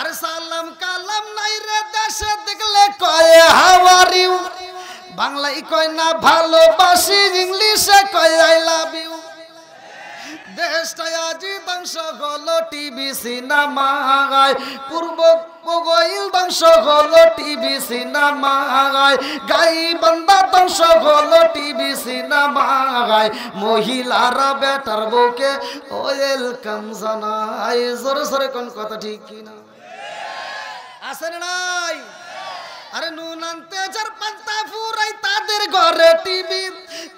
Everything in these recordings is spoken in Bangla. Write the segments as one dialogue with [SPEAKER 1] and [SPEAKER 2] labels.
[SPEAKER 1] আরে সালাম কালাম নাই রে দেশে দেখলে কয় হাউ আর ইউ, বাংলায় কয় না ভালোবাসি, ইংলিশে কয় আই লাভ ইউ। দেশটা আজি ধ্বংস হলো টিভি সিনেমায়, পূর্ব পগইল ধ্বংস হলো টিভি সিনেমায়, গাইবান্ধা ধ্বংস হলো টিভি সিনেমায়, মহিলারা বেটার বউকে ওয়েলকাম জানায়। জোরে জোরে কোন কথা ঠিক কিনা? আছে না নাই? আরে নুন আনতে যার পান্তা ফুরাই তাদের ঘরে টিভি,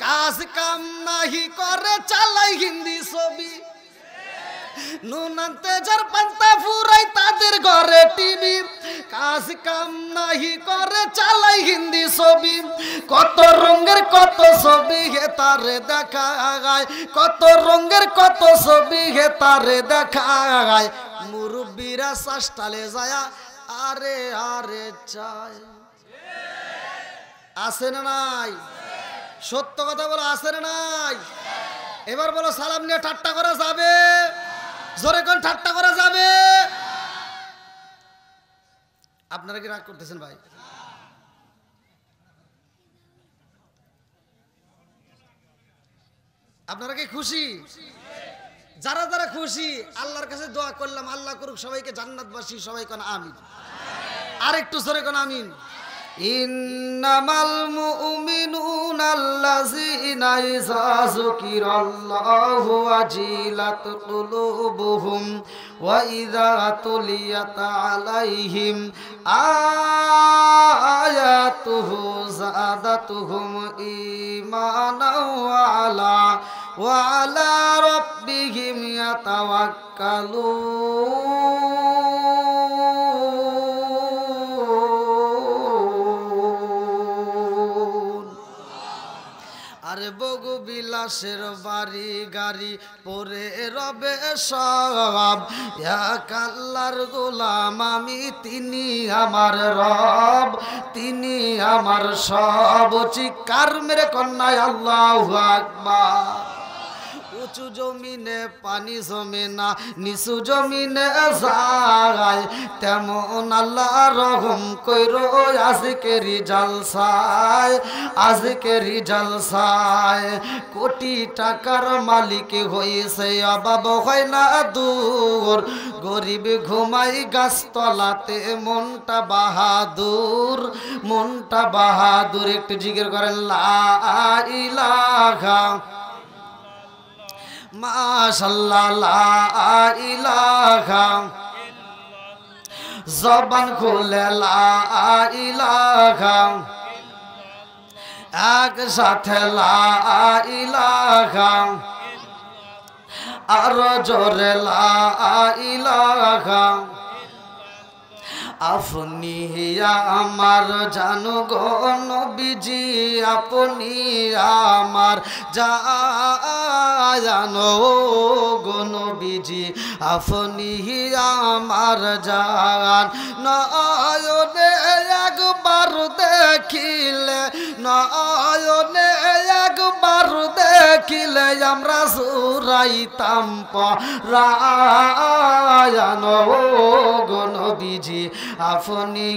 [SPEAKER 1] কাজ কাম নাহি করে চালাই হিন্দি ছবি। নুন আনতে যার পান্তা ফুরাই তাদের ঘরে টিভি, কাজ কাম নাহি করে চালাই হিন্দি ছবি। কত রঙের কত ছবি হে তারে দেখায়, কত রঙের কত ছবি হে তারে দেখায়। মুরব্বীরা শাসটালে যায় আরে আরে চাই। আছে না নাই? সত্য কথা বলো, আছে না নাই? এবার বলো সালাম নিয়ে ঠাট্টা করা যাবে? জোরে কোন ঠাট্টা করা যাবে? আপনারা কি রাগ করতেছেন ভাই? আপনারা কি খুশি? যারা যারা খুশি আল্লাহর কাছে দোয়া করলাম আল্লাহ করুক সবাইকে জান্নাতবাসী। সবাই কোন আমিন। আর একটু জোরে কোন আমিন। ইন্নামাল মুমিনুনা আল্লাযীনা ইযা যুকিরাল্লাহু ওয়াজিলাত কুলুবুহুম ওয়া ইযা তুলিয়াত আলাইহিম আয়াতুহু যাদাতুহুম ঈমানাও ওয়া আলা রাব্বিহিম ইয়াতাওয়াক্কালুন। আরে বগু বিলাসের বাড়ি গাড়ি পরে রবে সব, এক আল্লাহর গোলাম আমি, তিনি আমার রব, তিনি আমার সব। চিৎকার মেরে কন্যায় আল্লাহু আকবার। উঁচু জমিনে পানি জমে না, নিচু জমিনে যায়, তেমন আল্লাহ রহম কইরো আজকের জালসায়, আজকের জালসায়। কোটি টাকার মালিক হয়েছে অভাব হয় না দূর, গরিব ঘুমাই গাছতলাতে মনটা বাহাদুর, মনটা বাহাদুর। একটু জিকির করেন লা ইলাহা মাশাআল্লাহ লা ইলাহা, জবান খুলে লা ইলাহা, একসাথে লা ইলাহা, আর জোরে লা ইলাহা। আপনি আমার জানো গো নবীজি, আপনি আমার জানো গো নবীজি, আপনি আমার জান। নয়নে একবার দেখিলে, নয়নে একবার দেখিলে আমরা সুরাইতাম পরায়ান গো নবীজি, আপনি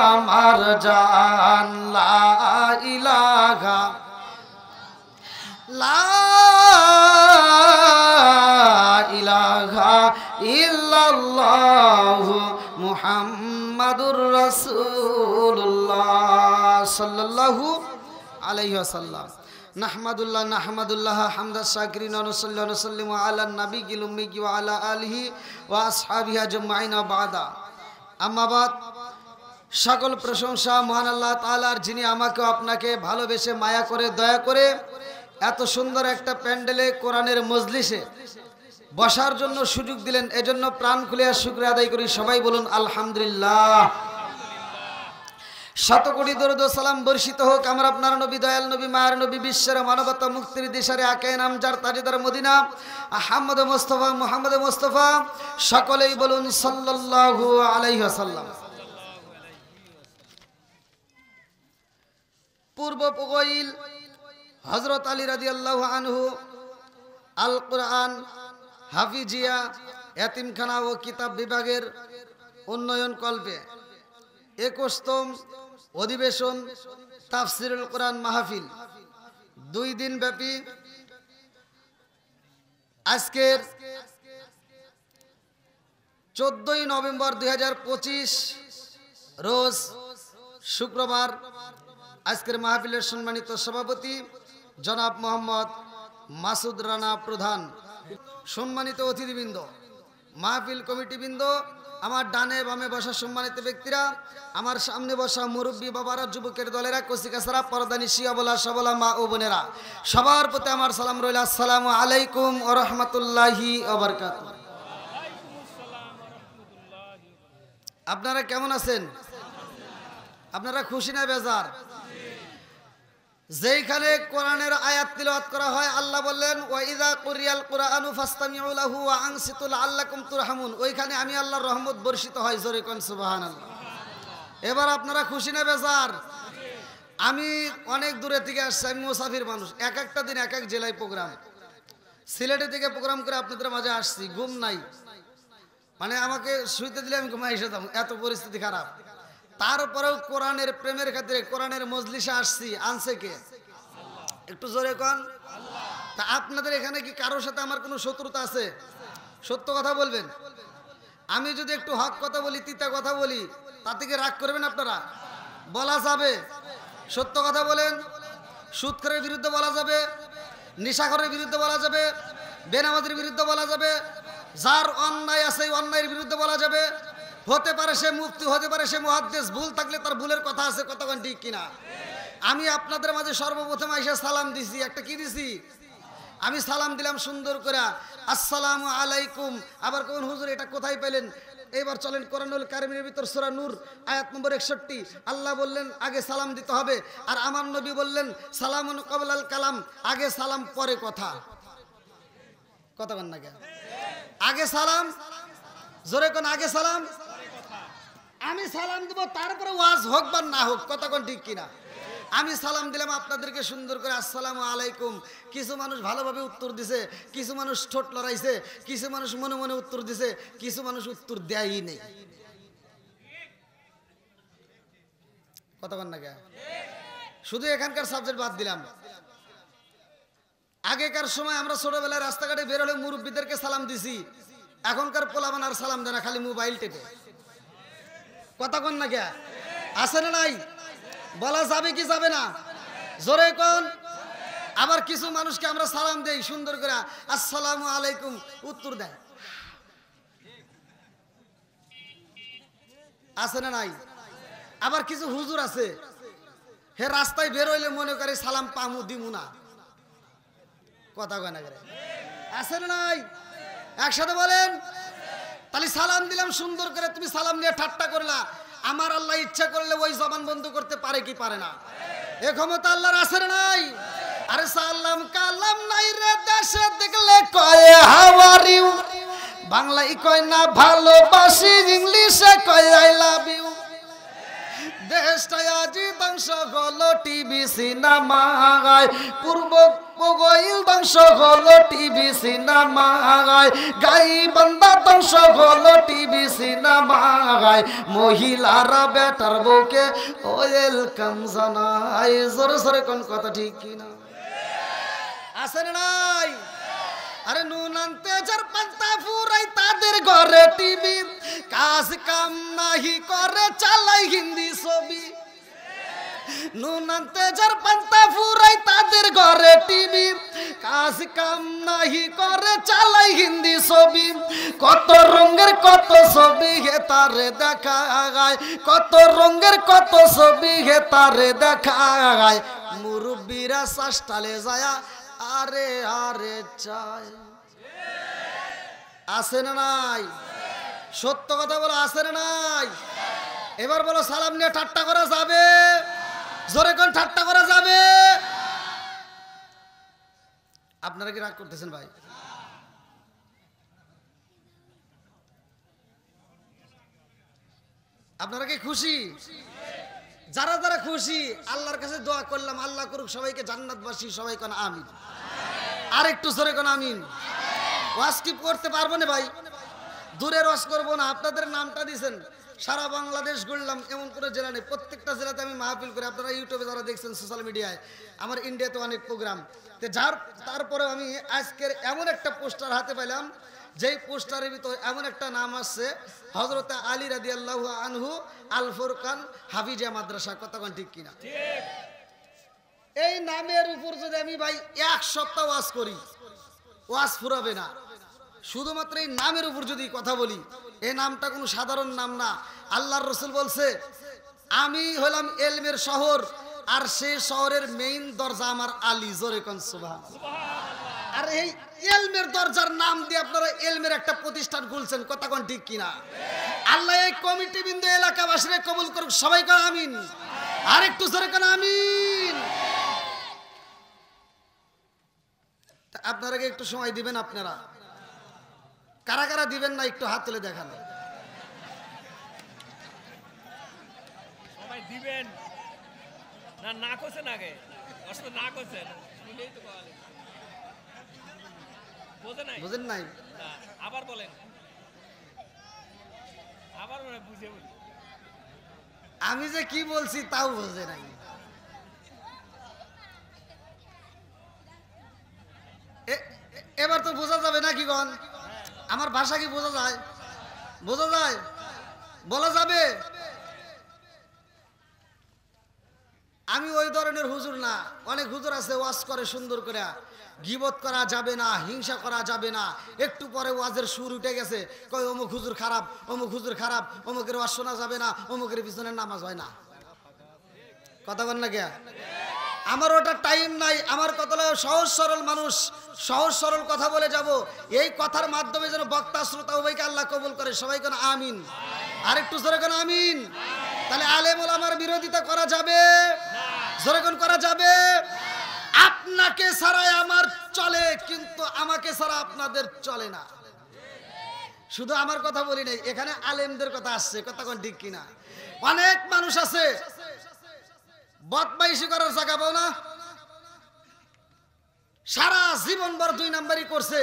[SPEAKER 1] আমার জান। লা ইলাহা, লা ইলাহা ইল্লাল্লাহু মুহাম্মাদুর রাসূলুল্লাহ সাল্লাল্লাহু আলাইহি ওয়াসাল্লাম। নাহমাদুল্লাহ নাহমাদুল্লাহ হামদা শাকিরিন ওয়া নুসাল্লি ওয়া নুসাল্লিমু আলা নাবিয়িল উম্মি ওয়া আলা আলিহি ওয়া আসহাবিহি আজমাইন বাদা। আম্মা বাদ, সকল প্রশংসা মহান আল্লাহ তাআলার, যিনি আমাকে আপনাকে ভালোবেসে মায়া করে দয়া করে এত সুন্দর একটা প্যান্ডেলে কোরআনের মজলিসে বসার জন্য সুযোগ দিলেন। এজন্য প্রাণ খুলে শুকরিয়া আদায় করি। সবাই বলুন আলহামদুলিল্লাহ। শত কোটি দরুদ ও সালাম বর্ষিত হোক আমার আপনার নবী, দয়াল নবী, মায়ের নবী, বিশ্বের মানবতা মুক্তির দিশারে আকে নামজার তাজদার মদিনা আহমদ মুস্তাফা, মুহাম্মদ মুস্তাফা। সকলেই বলুন সাল্লাল্লাহু আলাইহি ওয়াসাল্লাম। পূর্ব পগইল হযরত আলী রাদিয়াল্লাহু আনহু আল কোরআন হাফিজিয়া এতিমখানা ও কিতাব বিভাগের উন্নয়ন কল্পে 21তম অধিবেশন তাফসিরুল কোরআন মাহফিল 2 দিন ব্যাপী আজকের 14ই নভেম্বর 2025 রোজ শুক্রবার আজকের মাহফিলের সম্মানিত সভাপতি জনাব মোহাম্মদ মাসুদ রানা প্রধান, সম্মানিত অতিথিবৃন্দ, মাহফিল কমিটিবৃন্দ, আমার ডানে বামে বসা সম্মানিত ব্যক্তিরা, আমার সামনে বসা মুরব্বী বাবারা, যুবকের দলেরা, কচিকাছারা, পর্দানি শিয়া বলা সবলা মা ও বোনেরা, সবার প্রতি আমার সালাম রইল। আসসালামু আলাইকুম ওয়া রাহমাতুল্লাহি ওয়া বারাকাতুহু। আপনারা কেমন আছেন? আপনারা খুশি না বেজার? যেইখানে কোরআনের আয়াত তিলাওয়াত করা হয় আল্লাহ বললেন ওয়া ইযা কুরিয়াল কুরআনু ফাসতামিউ লাহু ওয়া আনসিতু লাআল্লাকুম তুরহামুন, ওইখানে আমি আল্লাহর রহমত বর্ষিত হয়। জোরে কোন সুবহানাল্লাহ। এবার আপনারা খুশি না বেজার? আমি অনেক দূরে থেকে আসছি, আমি মুসাফির মানুষ, এক একটা দিন এক এক জেলায় প্রোগ্রাম, সিলেটে থেকে প্রোগ্রাম করে আপনাদের মাঝে আসছি, ঘুম নাই, মানে আমাকে শুইতে দিলে আমি ঘুমাই এসে যাবো, এত পরিস্থিতি খারাপ। তারপরেও কোরআনের প্রেমের খাতিরে কোরআনের মজলিসে আসছি, আনছে কে? একটু জোরে কোন। তা আপনাদের এখানে কি কারোর সাথে আমার কোনো শত্রুতা আছে? সত্য কথা বলবেন। আমি যদি একটু হক কথা বলি, তিতা কথা বলি, তা থেকে রাগ করবেন আপনারা? বলা যাবে? সত্য কথা বলেন। সুদখোরের বিরুদ্ধে বলা যাবে, নেশাখোরের বিরুদ্ধে বলা যাবে, বেনামাজির বিরুদ্ধে বলা যাবে, যার অন্যায় আছে অন্যায়ের বিরুদ্ধে বলা যাবে। হতে পারে সে মুফতি, হতে পারে সে মুহাদ্দিস, ভুল থাকলে তার ভুলের কথা আছে, কতক্ষণ ঠিক কিনা? আমি আপনাদের মাঝে সর্বপ্রথম আইসা সালাম দিছি, একটা কি দিছি? আমি সালাম দিলাম সুন্দর করে, আসসালামু আলাইকুম। আবার কোন হুজুর এটা কোথায় পেলেন? এবার চলেন কোরআনুল কারীমের ভিতর সূরা নূর আয়াত নম্বর 61, আল্লাহ বললেন আগে সালাম দিতে হবে, আর আমার নবী বললেন সালামুন ক্বাবলাল কালাম, আগে সালাম পরে কথা। কতক্ষণ না কেন? আগে সালাম, জোরে কোন, আগে সালাম। আমি সালাম দিব, তারপরে ওয়াজ হোক বা না হোক, কতক্ষণ ঠিক কিনা? আমি সালাম দিলাম আপনাদেরকে সুন্দর করে, আসসালামু আলাইকুম। কিছু মানুষ ভালোভাবে উত্তর দিছে, কিছু মানুষ ঠোঁট লড়াইছে, কিছু মানুষ মনে মনে উত্তর দিছে, কিছু মানুষ উত্তর দেয়ই নেই। কতক্ষণ না কে? শুধু এখানকার সাবজেক্ট বাদ দিলাম। আগেকার সময় আমরা ছোটবেলায় রাস্তাঘাটে বের হলে মুরব্বীদেরকে সালাম দিছি, এখনকার পোলাপান আর সালাম দেয় না, খালি মোবাইল টেপে। কতক্ষণ না কে? আছে না নাই? বলা যাবে কি যাবে না? জোরে কোন। আবার কিছু মানুষকে আমরা সালাম দেই সুন্দর করে, আসসালামু আলাইকুম, উত্তর দেয়। আছে না নাই? আবার কিছু হুজুর আছে, হে রাস্তায় বের হইলে মনে করে সালাম পামু দিমু না। কথা কয় না করে? আছে না নাই? একসাথে বলেন। তাহলে সালাম দিলাম সুন্দর করে, তুমি সালাম নিয়ে ঠাট্টা করলা, আমার আল্লাহ ইচ্ছা করলে ওই জবান বন্ধ করতে পারে কি পারে না? এ ক্ষমতা আল্লাহর আছে না নাই? আরে সালাম কালাম নাই রে দেশে দেখলে কয় হাউ আর ইউ, বাংলায় কয় না ভালোবাসি, ইংলিশে কয় আই লাভ ইউ। দেশটা আজি ধ্বংস হলো টিভি সিনেমায়, পূর্ব বঙ্গইল ধ্বংস হলো টিভি সিনেমায়, গাই বান্দা ধ্বংস হলো টিভি সিনেমায়, মহিলারা বেটার বউকে ওয়েলকাম জানায়। জোরে জোরে কোন কথা ঠিক কিনা? আছে না নাই? আরে নুন আনতে যার পান্তা ফুরাই তাদের ঘরে টিভি, কাজ কাম নাহি করে চালাই হিন্দি ছবি। নুন আনতে যার পান্তা ফুরাই তাদের ঘরে টিভি, কাজ কাম নাহি করে চালাই হিন্দি ছবি। কত রঙের কত ছবি হে তারে দেখায়, কত রঙের কত ছবি হে তারে দেখায়। মুরব্বীরা শাসটালে যায়া আরে আরে চাই। আছে না নাই? সত্য কথা বলো, আছে না নাই? এবার বলো সালাম নিয়ে ঠাট্টা করা যাবে? জোরে কোন ঠাট্টা করা যাবে? আপনারা কি রাগ করতেছেন ভাই? আপনারা কি খুশি? যারা যারা খুশি আল্লাহর কাছে দোয়া করলাম, আল্লাহ করুক সবাইকে জান্নাতবাসী। সবাই কোন আমিন। আর একটু জোরে কোন আমিন। ওয়াজ কি করতে পারবো না ভাই? দূরে রস করবো না। আপনাদের নামটা দিয়েছেন, সারা বাংলাদেশ ঘুরলাম, এমন কোনো জেলা নেই, প্রত্যেকটা জেলাতে আমি মাহফিল করি। আপনারা ইউটিউবে যারা দেখছেন, সোশ্যাল মিডিয়ায়, আমার ইন্ডিয়াতে অনেক প্রোগ্রাম। তো তারপরে আমি আজকের এমন একটা পোস্টার হাতে পেলাম, যেই পোস্টারের ভিতর এমন একটা নাম আসছে, হযরত আলী রাদিয়াল্লাহু আনহু আল ফুরকান হাফিজিয়া মাদ্রাসা। কতক্ষণ ঠিক কিনা? এই নামের উপর যদি আমি ভাই এক সপ্তাহ ওয়াজ করি, ওয়াজ ফুরাবে না। শুধুমাত্র এই নামের উপর যদি কথা বলি, এই নামটা কোনো সাধারণ নাম না। আল্লাহর রাসূল বলছে, আমি হলাম এলমের শহর, আর সেই শহরের মেইন দরজা আমার আলী। জোরে কোন সুবহানাল্লাহ। আর এই এলমের দরজার নাম দিয়ে আপনারা এলমের একটা প্রতিষ্ঠান খুলছেন। কথা কোন ঠিক কিনা? আল্লাহ এই কমিটি বিন্দু এলাকাবাসীরা কবুল করুক, সবাই কোন আমিন। আর একটু জোরে কোন আমিন। আপনারা কি একটু সময় দিবেন? আপনারা কারা কারা দিবেন না একটু হাত তুলে দেখান।
[SPEAKER 2] সবাই দিবেন না? না করছেন আগে, আসলে না করছেন, শুনলেই তো বলেন। বুঝেন নাই? আবার বলেন, আবার মনে বুঝে বলি।
[SPEAKER 1] আমি যে কি বলছি তাও বুঝে নাই। এবার তো বোঝা যাবে না কি গন? আমার ভাষা কি বোঝা যায়? বোঝা যায়? বলা যাবে? আমি ওই ধরনের হুজুর না। অনেক হুজুর আছে ওয়াজ করে সুন্দর করে, গীবত করা যাবে না, হিংসা করা যাবে না। একটু পরে ওয়াজের সুর উঠে গেছে, কই অমুক হুজুর খারাপ, অমুক হুজুর খারাপ, অমুকের ওয়াজ শোনা যাবে না, অমুকের পিছনে নামাজ হয় না। কথা বল না কে? আমার ওটা টাইম নাই। আমার কথা হলো সহজ সরল মানুষ, সহজ সরল কথা বলে যাব। এই কথার মাধ্যমে যেন বক্তা শ্রোতা উভয়কে আল্লাহ কবুল করে। সবাই কোন আমিন। আর একটু জোরে কোন আমিন। তাহলে আলেম ওলামার বিরোধিতা করা যাবে? জোরে কোন করা যাবে? আপনাকে ছাড়াই আমার চলে, কিন্তু আমাকে ছাড়া আপনাদের চলে না। শুধু আমার কথা বলি নাই, এখানে আলেমদের কথা আসছে। কথা কোন ঠিক কিনা? অনেক মানুষ আছে বদমাইশি করার জায়গা পাও না, সারা জীবন ভর 2 নাম্বারই করছে।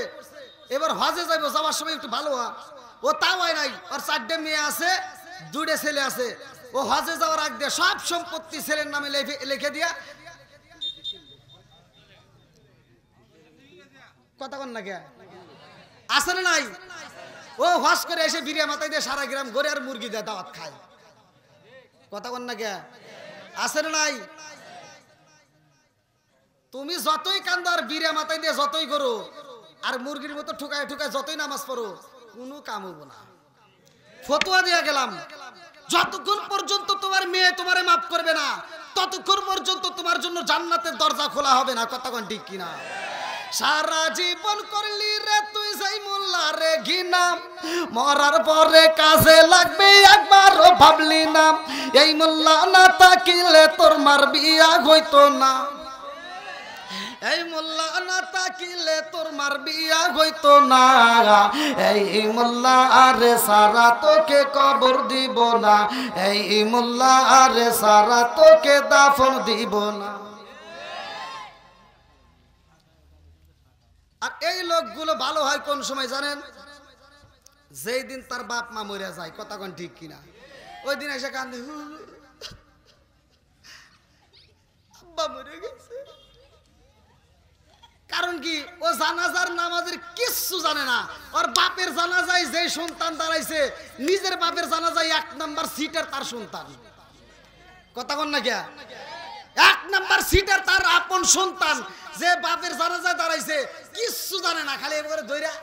[SPEAKER 1] এবার হজে যাইব, যাওয়ার সময় একটু ভালো ও তাও হয় নাই। ওর 4টে মেয়ে আছে, 2টে ছেলে আছে। ও হজে যাওয়ার আগ দিয়ে সব সম্পত্তি ছেলের নামে লিখে দিয়া, কথা কন না কে আছে না নাই? ও হজ করে এসে বিরিয়া মাথায় দিয়ে সারা গ্রাম গরে আর মুরগি দিয়ে দাওয়াত খায়। কথা কন না কে আছে না নাই? তুমি যতই কান্দো আর বিরিয়া মাথায় দিয়ে যতই করো আর মুরগির মতো ঠুকায় ঠুকায় যতই নামাজ পড়ো, কোনো কাম হবো না। ফতোয়া দিয়ে গেলাম, যতক্ষণ পর্যন্ত তোমার মেয়ে তোমারে মাফ করবে না, ততক্ষণ পর্যন্ত তোমার জন্য জান্নাতের দরজা খোলা হবে না। কথা কোন ঠিক কিনা? সারা জীবন করলি রে তুই যাই মোল্লা রে ঘিনা, মরার পরে কাজে লাগবে একবারও ভাবলি না। এই মোল্লা না তাকিলে তোর মার বিয়া হইতো না, এই মোল্লা না তাকিলে তোর মার বিয়া হইতো না। এই মোল্লা আরে সারা তোকে কবর দিব না, এই মোল্লা আরে সারা তোকে দাফন দিব না। আর এই লোকগুলো ভালো হয় কোন সময় জানেন? যেই দিন তার বাপ মা মরে যায়। কথা কোন ঠিক কিনা? ওই দিন এসে কান্দে, আব্বা মরে গেছে। কারণ কি? ও জানাজার নামাজের কিচ্ছু জানে না। ওর বাপের জানাজায় যে সন্তান দাঁড়াইছে, নিজের বাপের জানাজায় 1 নাম্বার সিটের তার সন্তান। কথা কোন না কে? 1 নাম্বার সিটের তার আপন সন্তান, যে বাপের জানাজায় দাঁড়াইছে, কিচ্ছু জানে না, খালি এবারে ধইরা।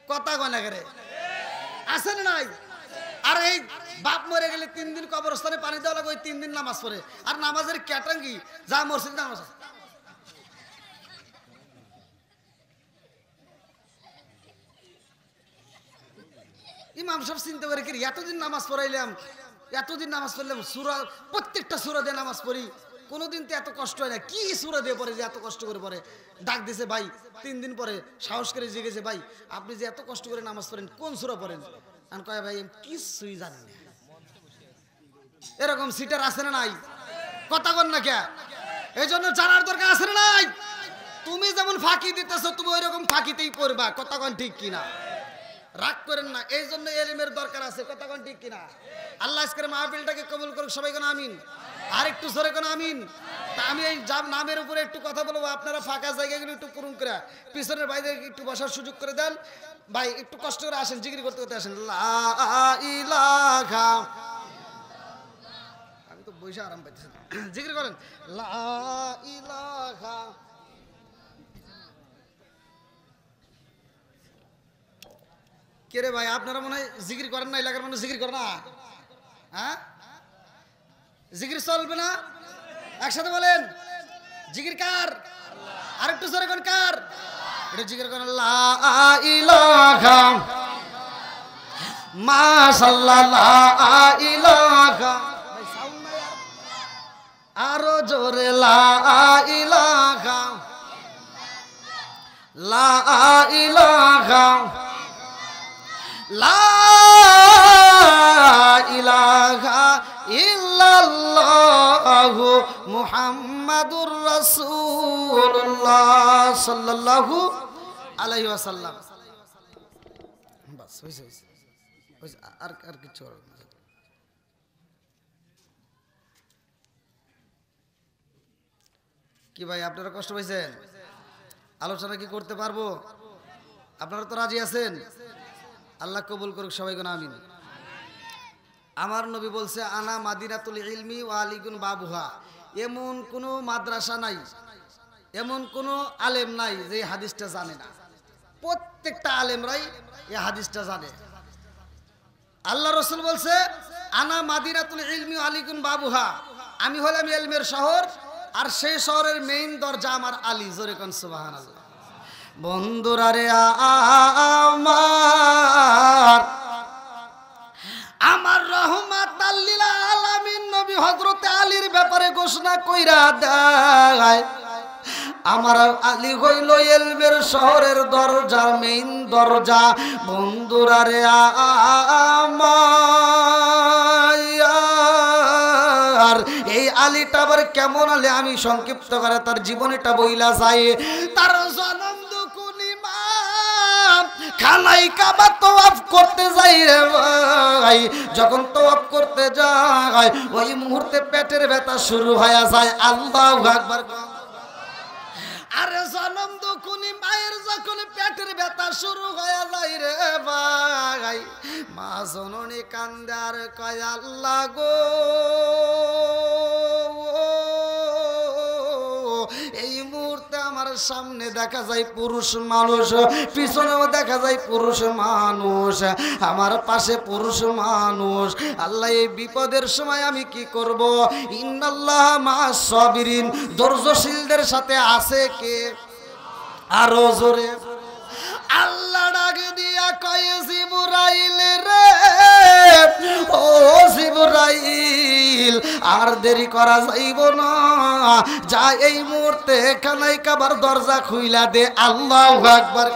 [SPEAKER 1] কথা কোন না করে আছে না নাই? আর এই বাপ মরে গেলে 3 দিন কবরস্থানে পানি দেওয়া লাগে, ওই 3 দিন নামাজ পড়ে। আর নামাজের ক্যাটাঙ্গি যা মসজিদ নামাজ, ইমাম সাহেব চিন্তা করে কি এতদিন নামাজ পড়াইলাম, এতদিন নামাজ পড়লাম, সূরা প্রত্যেকটা সূরা দিয়ে নামাজ পড়ি, কোনোদিন তো এত কষ্ট হয় না, কি সূরা দিয়ে পড়ে যে এত কষ্ট করে পড়ে। ডাক দিছে ভাই, 3 দিন পরে সাহস করে জিজ্ঞেসে, ভাই আপনি যে এত কষ্ট করে নামাজ পড়েন কোন সূরা পড়েন? আর কয় ভাই আমি কিছুই জানি না। এরকম সিটার আছে না নাই? কথা কন না কে? এই জন্য জানার দরকার আছে না নাই? তুমি যেমন ফাঁকি দিতেছো, তুমি ওই রকম ফাঁকিতেই পড়বা। কথা কন ঠিক কিনা? রাগ করেন না, এই জন্য এলিমের দরকার আছে, কথা কোন ঠিক কিনা? আল্লাহ আজকের মাহফিলটাকে কবুল করুক, সবাই কোন আমিন। আর একটু জোরে কোন আমিন। তা আমি এই নামের উপরে একটু কথা বলবো, আপনারা ফাঁকা জায়গাগুলো একটু পূরণ করে পিছনের বাইরে একটু বসার সুযোগ করে দেন। ভাই একটু কষ্ট করে আসেন, জিকির করতে করতে আসেন। লা ইলাহা, আমি তো বসে আরাম পাইতেছি, জিকির করেন। লা ইলাহা, কে রে ভাই আপনারা মনে হয় জিকির করেন না, এলাকার মানুষ জিকির করে না? হ্যাঁ, জিকির চলবে না? একসাথে বলেন, জিকির কার? আরেকটু জোরে কোন কার? এটা জিকির করেন। লা ইলাহা মাশাআল্লাহ, লা ইলাহা, ভাই সাউন্ড নাই আরো জোরে। লা ইলাহা, লা ইলাহা, লা ইলাহা ইল্লাল্লাহু মুহাম্মাদুর রাসূলুল্লাহ সাল্লাল্লাহু আলাইহি ওয়াসাল্লাম। বাস হইছে হইছে হইছে, আর আর কিছু করার না। কি ভাই আপনারা কষ্ট পাইছেন? আলোচনা কি করতে পারবো? আপনারা তো রাজি আছেন? আল্লাহ কবুল করুক, সবাই কোন আমিন। আমার নবী বলছে, আনা মাদিনাতুল ইলমি ওয়া আলিগুন বাবুহা। এমন কোনো মাদ্রাসা নাই, এমন কোনো আলেম নাই যে হাদিসটা জানে না। প্রত্যেকটা আলেমরাই এই হাদিসটা জানে। আল্লাহ রাসূল বলছে, আনা মাদিনাতুল ইলমি ওয়া আলিগুন বাবুহা। আমি হলাম ইলমের শহর, আর সেই শহরের মেইন দরজা আমার আলী। জোরে কোন সুবহানাল্লাহ। বন্ধুরা রে আমার রহমাতাল লিল আলামিন নবী হযরত আলীর ব্যাপারে ঘোষণা কইরা দেয়, আমার আলী হইল ইলমের শহরের দরজা, মেইন দরজা। বন্ধুরা রে আমার এই আলীটা আবার কেমন আলী, আমি সংক্ষিপ্ত করে তার জীবনটা বইলা যাই। তার জন্ম খানাই কাবা তওয়াফ করতে যাই রে ভাই, যখন তওয়াফ করতে যায় ওই মুহূর্তে পেটের ব্যথা শুরু হয়ে যায়। আল্লাহু আকবার। আরে জনম দুকুনি মায়ের যখন পেটের ব্যথা শুরু হয়ে যায় রে ভাই, মা জননী কান্দে আর কয়, আল্লাহ গো, এই মুহূর্তে আমার সামনে দেখা যায় পুরুষ মানুষ, পিছনেও দেখা যায় পুরুষ মানুষ, আমার পাশে পুরুষ মানুষ। আল্লাহ, এই বিপদের সময় আমি কি করব? ইন্নাল্লাহ মা'আস সাবিরিন, ধৈর্যশীলদের সাথে আছে কে? আরো জোরে। আল্লাহ ডাক দিয়া কয়, জিবরাইল রে, ও জিবরাইল, আর দেরি করা যাইব না, যা এই মুহূর্তে কানাই কাবার দরজা খুইলা দে। আল্লাহু আকবার।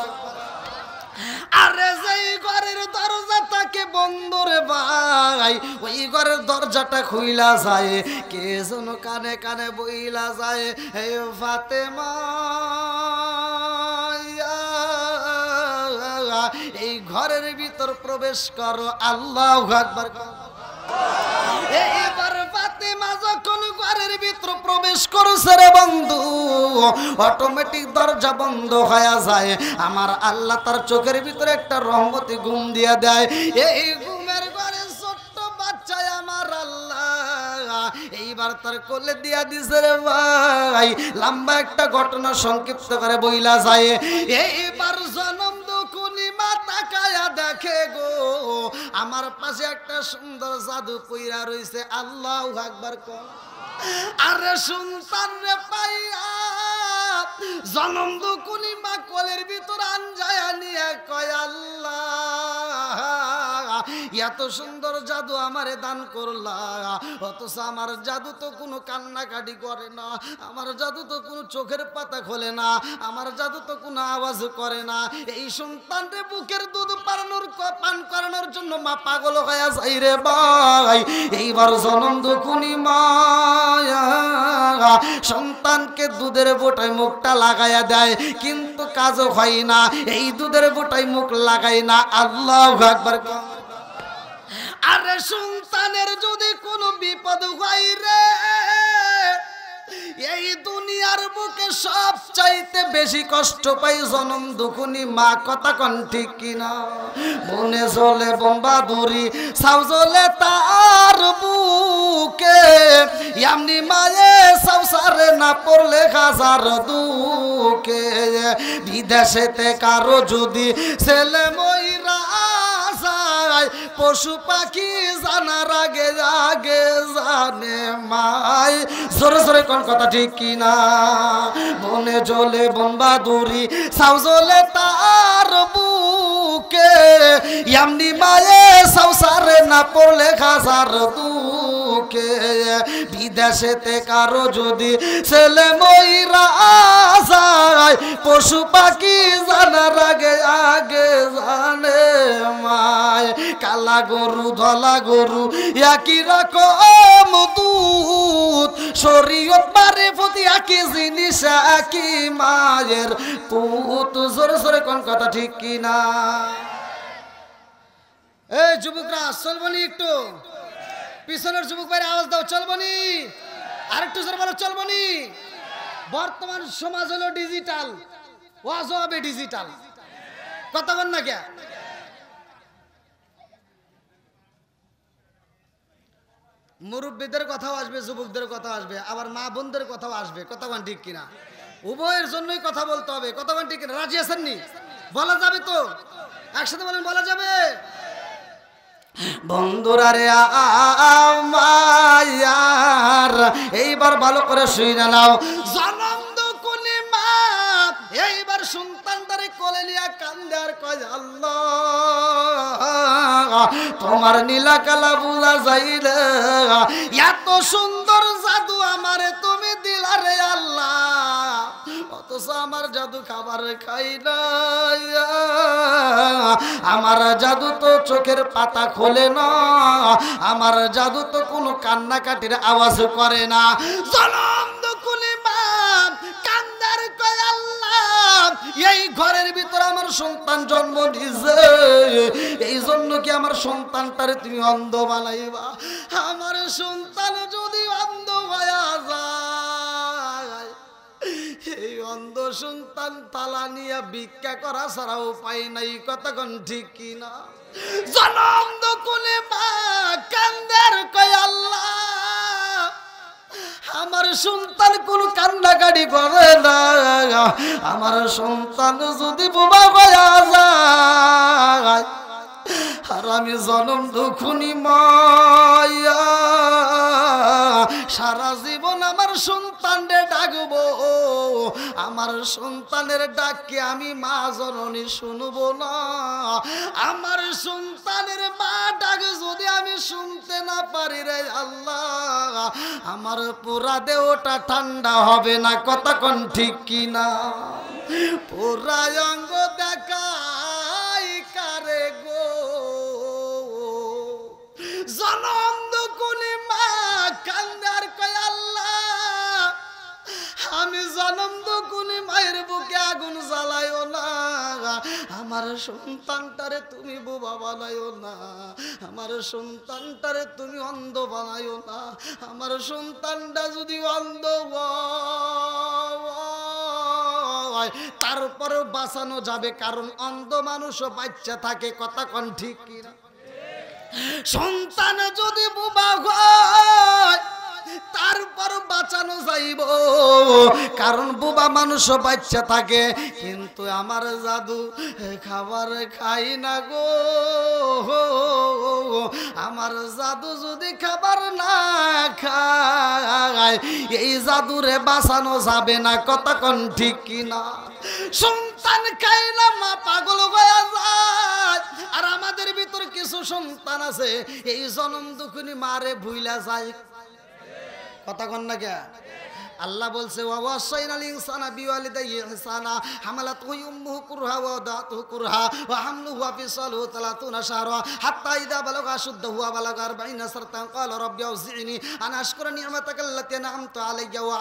[SPEAKER 1] আরে যেই ঘরের দরজা তাকে বন্ধ রে ভাই, ওই ঘরের দরজাটা খুইলা যায়, কে যেন কানে কানে বইলা যায়, হে ফাতেমা, এই ঘরের ভিতর প্রবেশ করো। আল্লাহু আকবার। এইবার ফাতেমা যখন ঘরের ভিতর প্রবেশ করছে রে বন্ধু, অটোমেটিক দরজা বন্ধ হয়ে যায়। আমার আল্লাহ তার চোখের ভিতরে একটা রহমতি ঘুম দিয়ে দেয়। এই ঘুমের ঘরে ছোট্ট বাচ্চা আমার আল্লাহ এইবার তার কোলে দিয়া দিছে রে ভাই। লম্বা একটা ঘটনা সংক্ষিপ্ত করে বইলা যায়। এইবার জনম দুকুনি মা তাকায়া দেখে গো, আমার পাশে একটা সুন্দর জাদু পইরা রইছে। আল্লাহু আকবার কর। আরে সন্তান রে পাইয়া জনম দুকুনি মা কোলের ভিতর আনজায়া নিয়ে কয়, আল্লাহ, এত সুন্দর জাদু আমারে দান করলা, অথচ আমার জাদু তো কোনো কান্নাকাটি করে না, আমার জাদু তো কোনো চোখের পাতা খোলে না, আমার জাদু তো কোনো আওয়াজ করে না। এই সন্তানরে বুকের দুধ পারানোর পান করানোর জন্য মা পাগল হয়ে যায় রে ভাই। এইবার জনম দুখুনি মায়া সন্তানকে দুধের বোটায় মুখটা লাগাইয়া দেয়, কিন্তু কাজও হয় না। এই দুধের বোটায় মুখ লাগাই না। আল্লাহু আকবার। আরে সন্তানের যদি কোনো বিপদ হয় রে, এই দুনিয়ার বুকে সব চাইতে বেশি কষ্ট পাই জনম দুখুনি মা। কথা কোন ঠিক কিনা? বনে চলে বোম্বা দূরি সাউ জ্বলে তার বুকে, এমনি মায়ে সংসারে না পড়লে হাজার দুঃখে। বিদেশেতে কারো যদি ছেলে মইরা যায়, পশু পাখি জানার আগে আগে জানে মাই। জোরে জোরে কোন কথা ঠিক কিনা? বনে জ্বলে বোম্বা দূরি সাউ জ্বলে তার বুকে, এমনি মায়ে সংসারে না পড়লে হাজার দুঃখে। বিদেশেতে কারো যদি ছেলে মইরা যায়, পশু পাখি জানার আগে আগে জানে মায়। কালা গরু ধলা গরু একই রকম দুধ, শরীয়ত বারে প্রতি একই জিনিস একই মায়ের পুত। জোরে জোরে কোন কথা ঠিক কিনা? এই যুবকরা চলবনি, একটু পিছনের যুবক ভাইয়ের আওয়াজ দাও, চলবনি? আরেকটু জোরে বলো, চলবনি? বর্তমান সমাজ হলো ডিজিটাল, ওয়াজ হবে ডিজিটাল। কথা বল না কে? মুরব্বীদের কথাও আসবে, যুবকদের কথাও আসবে, আবার মা বোনদের কথাও আসবে। কথা বল ঠিক কিনা? উভয়ের জন্যই কথা বলতে হবে। কথা বল ঠিক কিনা? রাজি আছেননি? বলা যাবে তো? একসাথে বলেন, বলা যাবে? বন্ধুরা রে আমার, এইবার ভালো করে শুনে নাও। জনম দুকুনি মা এইবার সন্তানটারে কোলে নিয়ে কান্দে আর কয়, আল্লাহ তোমার নীলা কালা বুঝা যাইলে, এত সুন্দর জাদু আমারে তুমি দিলা রে আল্লাহ, অথচ আমার জাদু খাবার খাই না। আমার জাদু তো চোখের পাতা খোলে না, আমার জাদু তো কোনো কান্নাকাটির আওয়াজ করে না। জনম দুকুনি মা কান্দার কয়, আল্লাহ এই ঘরের ভিতর আমার সন্তান জন্ম নিছে, এই জন্য কি আমার সন্তানটারে তুমি অন্ধ বানাইবা? আমার সন্তান যদি অন্ধ হয়ে যায়, এই অন্ধ সন্তান তালা নিয়ে ভিক্ষা করা ছাড়া উপায় নাই। কতক্ষণ ঠিক কিনা? জনম দুকুনি মা কান্দার কয়, আল্লাহ আমার সন্তান কোন কান্নাকাটি করে না, আমার সন্তান যদি বোমা হয়ে যায়, আর আমি জনম দুখুনি মায়া সারা জীবন আমার সন্তানরে ডাকবো, আমার সন্তানের ডাককে আমি মা জননী শুনবো না। আমার সন্তানের মা ডাক যদি আমি শুনতে না পারি রে আল্লাহ, আমার পুরা দেহটা ঠান্ডা হবে না। কতক্ষণ ঠিক কিনা? পুরা অঙ্গ দেখাই কারে গো, জনম দুকুনি মা কান্দার কয়, আল্লাহ আমি জনম দুকুনি মায়ের বুকে আগুন জ্বালাইও না, আমার সন্তানটারে তুমি বোবা বানাইও না, আমার সন্তানটারে তুমি অন্ধ বানাইও না। আমার সন্তানটা যদি অন্ধ হয় তারপরেও বাঁচানো যাবে, কারণ অন্ধ মানুষও বাচ্চা থাকে। কথা কোন ঠিক কিনা? সন্তান যদি বোবা হয় তারপর বাঁচানো যাইব, কারণ বোবা মানুষও বাচ্চা থাকে। কিন্তু আমার জাদু খাবার খাই না গো, আমার জাদু যদি খাবার না খায়, এই জাদুরে বাঁচানো যাবে না। কতক্ষণ ঠিক কিনা? সন্তান খাই না মা পাগল হয়ে যায়, আর আমাদের ভিতর কিছু সন্তান আছে এই জনম দুখুনি মারে ভুইলা যায়। কথা কন না কে? আল্লাহ বলছে ওয়াসাইনাল ইনসানা বিওয়ালিদাইহি ইহসানা হামালাতহু উম্মুহু কুরহা ওয়া ওয়াদাতুহু কুরহা ওয়া হামলুহু ওয়া ফিসালুহু 30 শাহরা হাত্তা ইযা বালাগা আশুদ্দাহু ওয়া বালাগা 40 সানাতান ক্বালা রাব্বি আউজি'নি আন আশকুরা নি'মাতাকা আল্লাতী আন'আমতা আলাইয়া ওয়া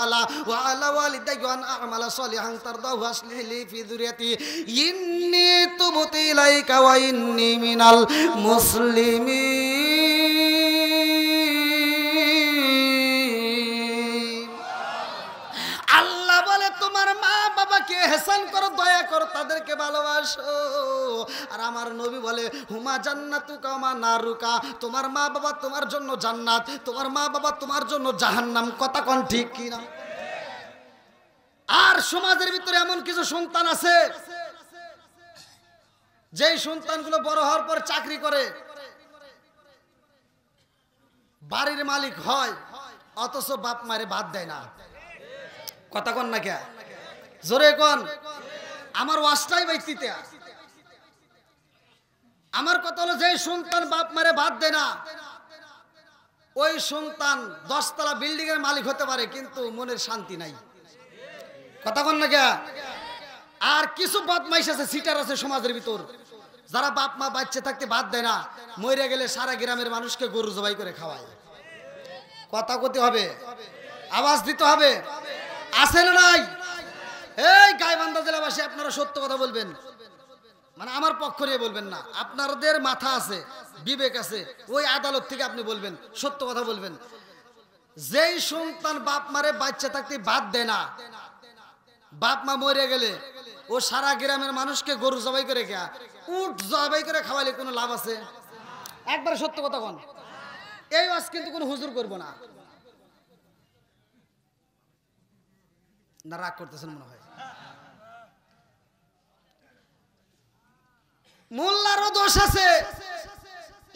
[SPEAKER 1] আলা ওয়ালিদাইয়া ওয়া আন আ'মালা সালিহান তারদাহু আসলিহ লি ফি যুররিয়াতি ইন্নী তুবতু ইলাইকা ওয়া ইন্নী মিনাল মুসলিমিন। আল্লাহ বলে তোমার মা বাবাকে ইহসান করো, দয়া করো, তাদেরকে ভালোবাসো। আর আমার নবী বলে হুমা জান্নাতুকা ওয়া মা নারুকা, তোমার মা বাবা তোমার জন্য জান্নাত, তোমার মা বাবা তোমার জন্য জাহান্নাম। কথা কোন ঠিক কি না? আর সমাজের ভিতরে এমন কিছু সন্তান আছে যেই সন্তানগুলো বড় হওয়ার পর চাকরি করে, বাড়ির মালিক হয়, অথচ বাপ মারে ভাত দেয় না। কথা কন না কে? জোরে কন। আমার ওয়াজটাই বাইতিতে। আমার কথা হলো যে সন্তান বাপ মারে ভাত দেয় না, ওই সন্তান 10 তলা বিল্ডিং এর মালিক হতে পারে, কিন্তু মনের শান্তি নাই। কথা কন না কে? আর কিছু বদমাইশ আছে, সিটার আছে সমাজের ভিতর, যারা বাপ মা বাচ্চা থাকতে ভাত দেয় না, মরে গেলে সারা গ্রামের মানুষকে গরু জবাই করে খাওয়ায়। কথা কইতে হবে, আওয়াজ দিতে হবে। আছে না নাই? এই গাইবান্ধা জেলাবাসী, আপনারা সত্য কথা বলবেন, মানে আমার পক্ষ নিয়ে বলবেন না। আপনাদের মাথা আছে, বিবেক আছে, ওই আদালত থেকে আপনি বলবেন, সত্য কথা বলবেন। যেই সন্তান বাপ মারে বাচ্চা থাকতে ভাত দেয় না, বাপ মা মরে গেলে ও সারা গ্রামের মানুষকে গরু জবাই করে খেয়া, উট জবাই করে খাওয়ালে কোনো লাভ আছে? একবার সত্য কথা বল। এই ওয়াজ কিন্তু কোনো হুজুর করবো না। না রাগ করতেছেন মনে হয়? মোল্লারও দোষ আছে,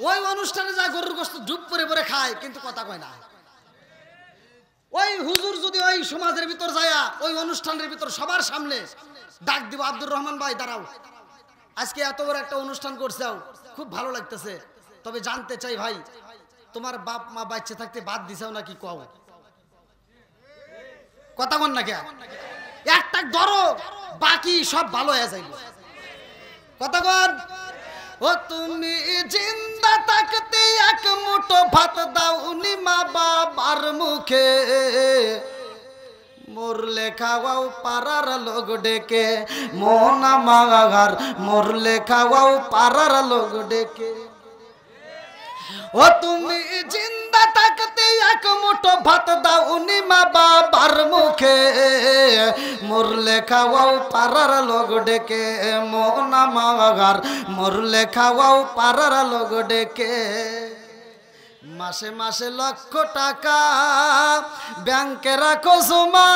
[SPEAKER 1] ওই অনুষ্ঠানে যা গরুর গোশত ডুব করে পরে খায়, কিন্তু কথা কয় না। ওই হুজুর যদি ওই সমাজের ভিতর যায়া ওই অনুষ্ঠানের ভিতর সবার সামনে ডাক দিব, আব্দুর রহমান ভাই দাঁড়াও, আজকে এত বড় একটা অনুষ্ঠান করছাও, খুব ভালো লাগতেছে, তবে জানতে চাই ভাই, তোমার বাপ মা বাচ্চা থাকতে বাদ দিছাও নাকি? কও। কথা বল না কে? একটা ধরো, বাকি সব ভালো হয়ে যাইব। কথা বল। ও তুমি জিন্দা থাকতে এক মুঠো ভাত দাওনি মা বাবার মুখে, মরলে খাওয়াও পাড়ার লোক ডেকে, মন আমার মরলে খাওয়াও পাড়ার লোক ডেকে। ও তুমি জিন্দা থাকতে এক মুঠো ভাত দাওনি মা বাবার মুখে, মরলে খাওয়াও পাড়ার লোক ডেকে, মন আমার মরলে খাওয়াও পাড়ার লোক ডেকে। মাসে মাসে লক্ষ টাকা ব্যাংকে রাখো জমা,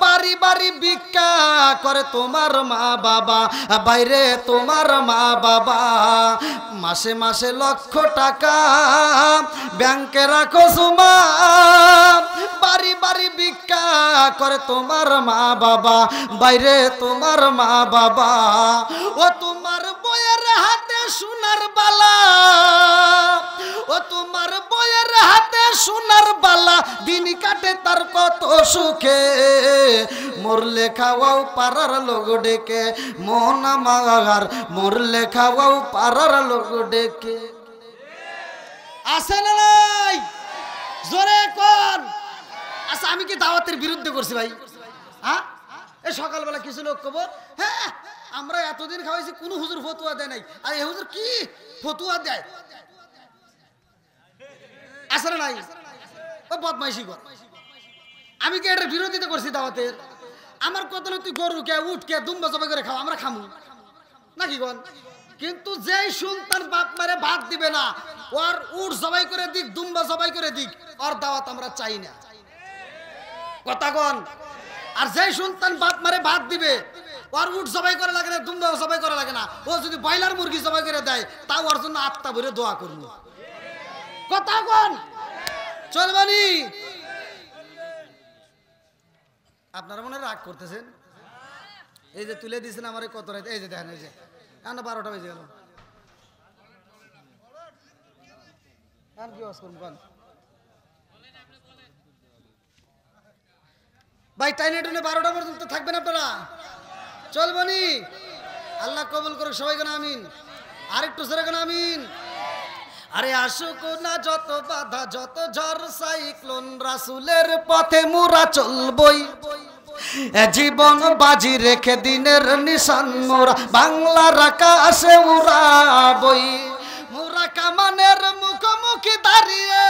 [SPEAKER 1] বাড়ি বাড়ি ভিক্ষা করে তোমার মা বাবা, বাইরে তোমার মা বাবা। মাসে মাসে লক্ষ টাকা ব্যাংকে রাখো জমা, বাড়ি বাড়ি ভিক্ষা করে তোমার মা বাবা, বাইরে তোমার মা বাবা। ও তোমার বইয়ের হাতে সোনার বালা, ও তোমার বইয়ের হাতে সোনার বালা, দিন কাটে তার কত সুখে, মরলে খাওয়াও পাড়ার লোক ডেকে, মন আমার মরলে খাওয়াও পাড়ার লোক ডেকে। আছে না নাই? জোরে কোন। আচ্ছা আমি কি দাওয়াতের বিরুদ্ধে করছি ভাই? হ্যাঁ, এই সকালবেলা কিছু লোক কব, হ্যাঁ আমরা এতদিন খাওয়াইছি, কোনো হুজুর ফতুয়া দেয় নাই, আর এই হুজুর কি ফতুয়া দেয়? আসলে নাই, ও বদমাইশি কর। আমি কি এটার বিরোধিতা করছি দাওয়াতের? আমার কথা হলো তুই গরুকে উঠকে দুম্বা জবাই করে খাও, আমরা খামু নাকি গন? কিন্তু যেই সন্তান বাপ মারে ভাত দিবে না, ওর উট জবাই করে দিক, দুম্বা জবাই করে দিক, ওর দাওয়াত আমরা চাই না। কথা কন। আর যেই সন্তান বাপ মারে ভাত দিবে, ওর উট জবাই করা লাগে না, দুম্বা জবাই করা লাগে না, ও যদি ব্রয়লার মুরগি জবাই করে দেয়, তাও ওর জন্য আত্মা ভরে দোয়া করবো। কথা কন। চলবানি। আপনারা মনে রাগ করতেছেন? এই যে তুলে দিয়েছেন আমার কত রাত, এই যে দেখেন, এই যে 12টা বেজে গেল। কি ওয়াজ করুন? ভাই টাইনে টুনে 12টা পর্যন্ত থাকবেন আপনারা, চলবনি? আল্লাহ কবুল করুক, সবাই কেন আমিন। আরেকটু জোরে কেন আমিন। আরে আসুক না যত বাধা যত ঝড় সাইক্লোন, রাসূলের পথে মোরা চলবই, জীবন বাজি রেখে দিনের নিশান মোরা বাংলার আকাশে উড়াবই। মোরা কামানের মুখোমুখি দাঁড়িয়ে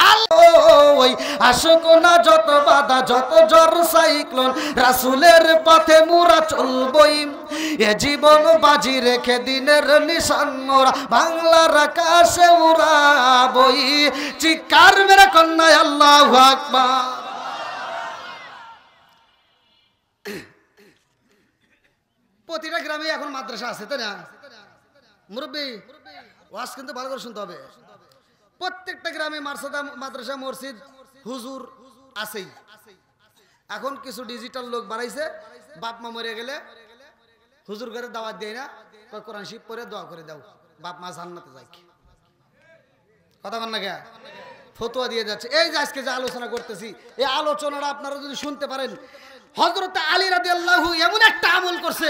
[SPEAKER 1] আলোয়, আসুক না যত বাধা যত ঝড় সাইক্লোন, রাসূলের পথে মোরা চলবই, এ জীবন বাজি রেখে দিনের নিশান মোরা বাংলার আকাশে উড়াবই। চিৎকার মেরে কন্যা আল্লাহু আকবার। প্রতিটা গ্রামে এখন মাদ্রাসা আছে, তাই না মুরব্বী? ওয়াজ কিন্তু ভালো করে শুনতে হবে। প্রত্যেকটা গ্রামে মাদ্রাসা মসজিদ হুজুর আছেই। এখন কিছু ডিজিটাল লোক বাড়াইছে, বাপ মা মরে গেলে হুজুর ঘরে দাওয়াত দেয় না, কোরআন শরীফ পড়ে দোয়া করে দাও, বাপ মা জান্নাতে যায়। কথা বল না কে? ফতোয়া দিয়ে যাচ্ছে। এই যে আজকে যে আলোচনা করতেছি, এই আলোচনাটা আপনারা যদি শুনতে পারেন, হযরত আলী রাদিয়াল্লাহু এমন একটা আমল করছে,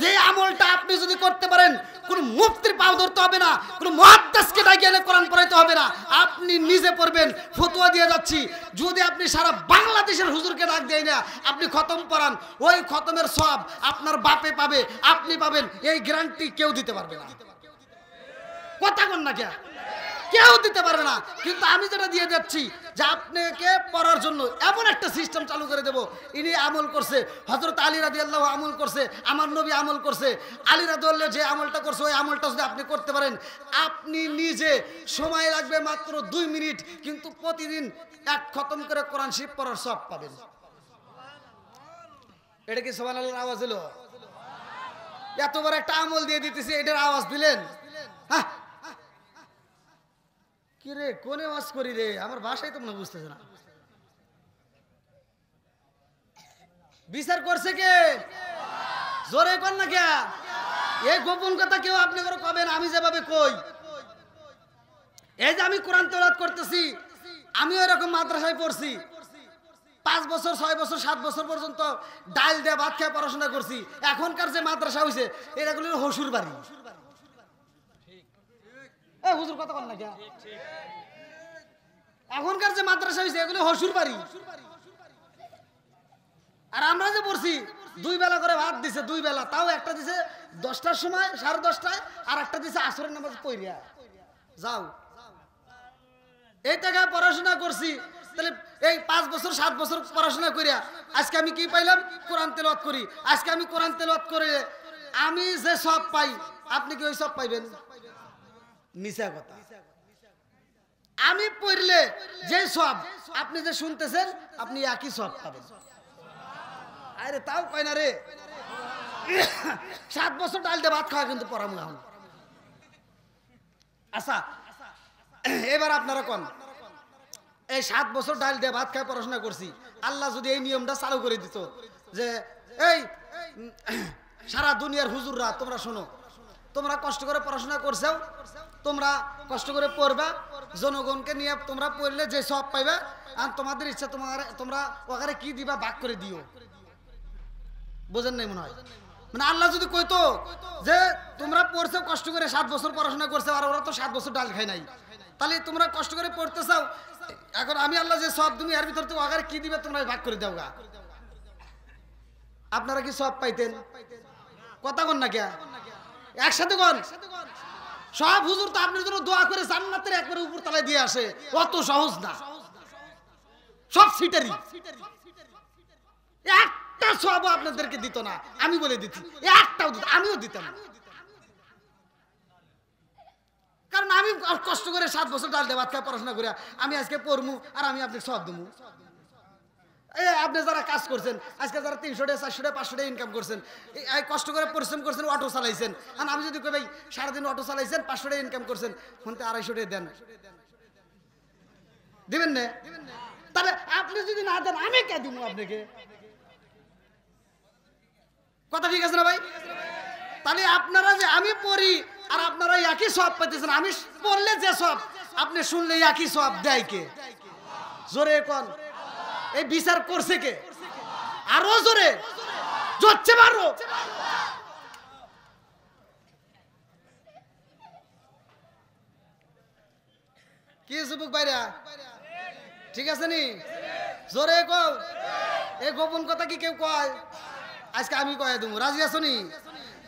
[SPEAKER 1] যে আমলটা আপনি যদি করতে পারেন, কোন মুফতির পাও ধরতে হবে না, কোন মুহাদ্দিসকে ডাকিয়ে এনে কোরআন পড়াইতে হবে না, আপনি নিজে পড়বেন। ফতোয়া দিয়ে যাচ্ছি, যদি আপনি সারা বাংলাদেশের হুজুরকে ডাক দেয় না, আপনি খতম পড়ান, ওই খতমের সওয়াব আপনার বাপে পাবে, আপনি পাবেন, এই গ্যারান্টি কেউ দিতে পারবে না। কথা কোন না কে? কেউ দিতে পারবে না। কিন্তু আমি যেটা দিয়ে যাচ্ছি, যে আপনাকে পড়ার জন্য এমন একটা সিস্টেম চালু করে দেব। ইনি আমল করছে, হযরত আলী রাদিয়াল্লাহু আমল করছে, আমার নবী আমল করছে। আলী রাদিয়াল্লাহু যে আমলটা করছে, ওই আমলটা যদি আপনি করতে পারেন, আপনি নিজে সময় লাগবে মাত্র 2 মিনিট, কিন্তু প্রতিদিন এক খতম করে কোরআন শরীফ পড়ার সওয়াব পাবেন। এটা কি সুবহানাল্লাহর আওয়াজ হলো? এত বড় একটা আমল দিয়ে দিতেছি, এটার আওয়াজ দিলেন? হ্যাঁ, কি রে, কোনে ওয়াজ করি রে, আমার ভাষাই তো মনে বুঝতেছে না। বিচার করছে কে? জোরে কর না কে? এই গোপন কথা কেউ আপনি করে কবেন, আমি যেভাবে কই। এই যে আমি কোরআন তেলাওয়াত করতেছি, আমিও এরকম মাদ্রাসায় পড়ছি। 5 বছর 6 বছর 7 বছর পর্যন্ত ডাল দিয়ে ভাত খেয়ে পড়াশোনা করছি। এখনকার যে মাদ্রাসা হয়েছে, এগুলো হসুর বাড়ি। হুজুর কথা বল না কে? এখনকার যে মাদ্রাসা হয়েছে, এগুলো হসুর বাড়ি। আর আমরা যে পড়ছি, 2 বেলা করে ভাত দিছে, 2 বেলা, তাও একটা দিছে 10টার সময় 10:30টায়, আর একটা দিছে আসরের নামাজ পড়িয়া যাও। এই টাকায় পড়াশোনা করছি। তাহলে এই 5 বছর 7 বছর পড়াশোনা করিয়া আজকে আমি কি পাইলাম? কোরআন তেলাওয়াত করি। আজকে আমি কোরআন তেলাওয়াত করে আমি যে সওয়াব পাই, আপনি কি ওই সওয়াব পাইবেন? মিছা কথা। আমি পড়লে যে সওয়াব, আপনি যে শুনতেছেন, আপনি একই সওয়াব পাবেন। আরে তাও কয় না রে, 7 বছর ডাল দিয়ে ভাত খাওয়া কিন্তু পড়ামু এখন। আচ্ছা, এবার আপনারা কোন, এই 7 বছর ডাল দিয়ে ভাত খায় পড়াশোনা করছি, আল্লাহ যদি এই নিয়মটা চালু করে দিত, যে এই সারা দুনিয়ার হুজুররা তোমরা শোনো, তোমরা কষ্ট করে পড়াশোনা করছো, তোমরা কষ্ট করে পড়বা, জনগণকে নিয়ে তোমরা পড়লে যে সওয়াব পাইবা, আর তোমাদের ইচ্ছা তোমরা ওখানে কি দিবা ভাগ করে দিও। বোঝেন নাই মনে হয়? মানে আল্লাহ যদি কইতো যে তোমরা পড়ছো কষ্ট করে, 7 বছর পড়াশোনা করছো, আর ওরা তো 7 বছর ডাল খায় নাই, তাহলে তোমরা কষ্ট করে পড়তে চাও, এখন আমি আল্লাহ যে সওয়াব তুমি এর ভিতর তো ওখানে কি দিবে তোমরা ভাগ করে দাও গা। আপনারা কি সওয়াব পাইতেন? কথা কোন না কে? একসাথে কোন। সব হুজুর তো আপনার জন্য দোয়া করে জান্নাতের একবারে উপর তলায় দিয়ে আসে, অত সহজ না। সব সিটারি। একটা সওয়াব আপনাদেরকে দিত না, আমি বলে দিচ্ছি, একটাও দিত, আমিও দিতাম না। কারণ আমি কষ্ট করে 7 বছর ডাল দিয়ে ভাত খায় পড়াশোনা করে আমি আজকে পড়মু, আর আমি আপনাকে সওয়াব দেবো। আপনি যারা কাজ করছেন, আজকে যারা 300 টাকা 400 টাকা 500 টাকা ইনকাম করছেন, এই কষ্ট করে পরিশ্রম করছেন, অটো চালাইছেন, আর আমি যদি কই ভাই সারাদিন অটো চালাইছেন 500 টাকা ইনকাম করছেন, ফোনতে 250 টাকা দেন, দিবেন না? তাহলে আপনি যদি না দেন, আমি কে দিব আপনাকে? কথা ঠিক আছে না ভাই? তাহলে আপনারা যে আমি পড়ি আর আপনারা একই সওয়াব পাইতেছেন, আমি পড়লে যে সওয়াব, আপনি শুনলে একই সওয়াব দেয় কে? জোরে কোন। এই বিচার করছে কে? আরো জোরে জোরছে মারো। কি যুবক ভাইরা ঠিক আছে নি? জোরে কও। এই গোপন কথা কি কেউ কয়? আজকে আমি কয়ে দেবো, রাজি আছো নি?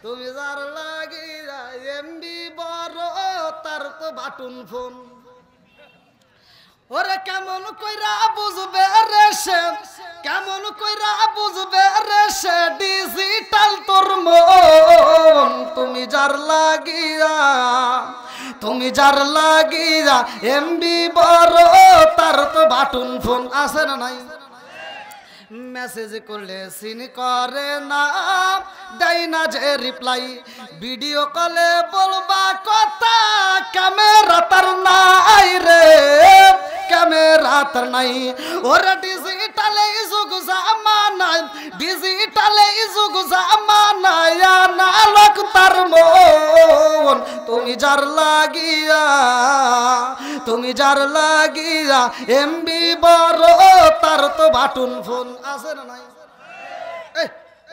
[SPEAKER 1] তুমি যার লাগি এমবি বড় তার তো বাটুন ফোন। ওরে কেমন কইরা বুঝবে রে সে, কেমন কইরা বুঝবে রে সে ডিজিটাল তোর মন। তুমি যার লাগিয়া, তুমি যার লাগিয়া এমবি বড় তার তো বাটুন ফোন। আছে না নাই? মেসেজ করলে সিন করে না, দেয় না যে রিপ্লাই। ভিডিও কলে বলবা কথা, ক্যামেরা তার নাই রে, ক্যামেরা তার নাই। ওরে ডিজিটালে যুগ জামানায়, ডিজিটালে যুগ জামানায় না লোক তার মন। তুমি যার লাগিয়া, তুমি যার লাগিয়া এমবি বড় তার তো বাটুন ফোন। আছে না নাই?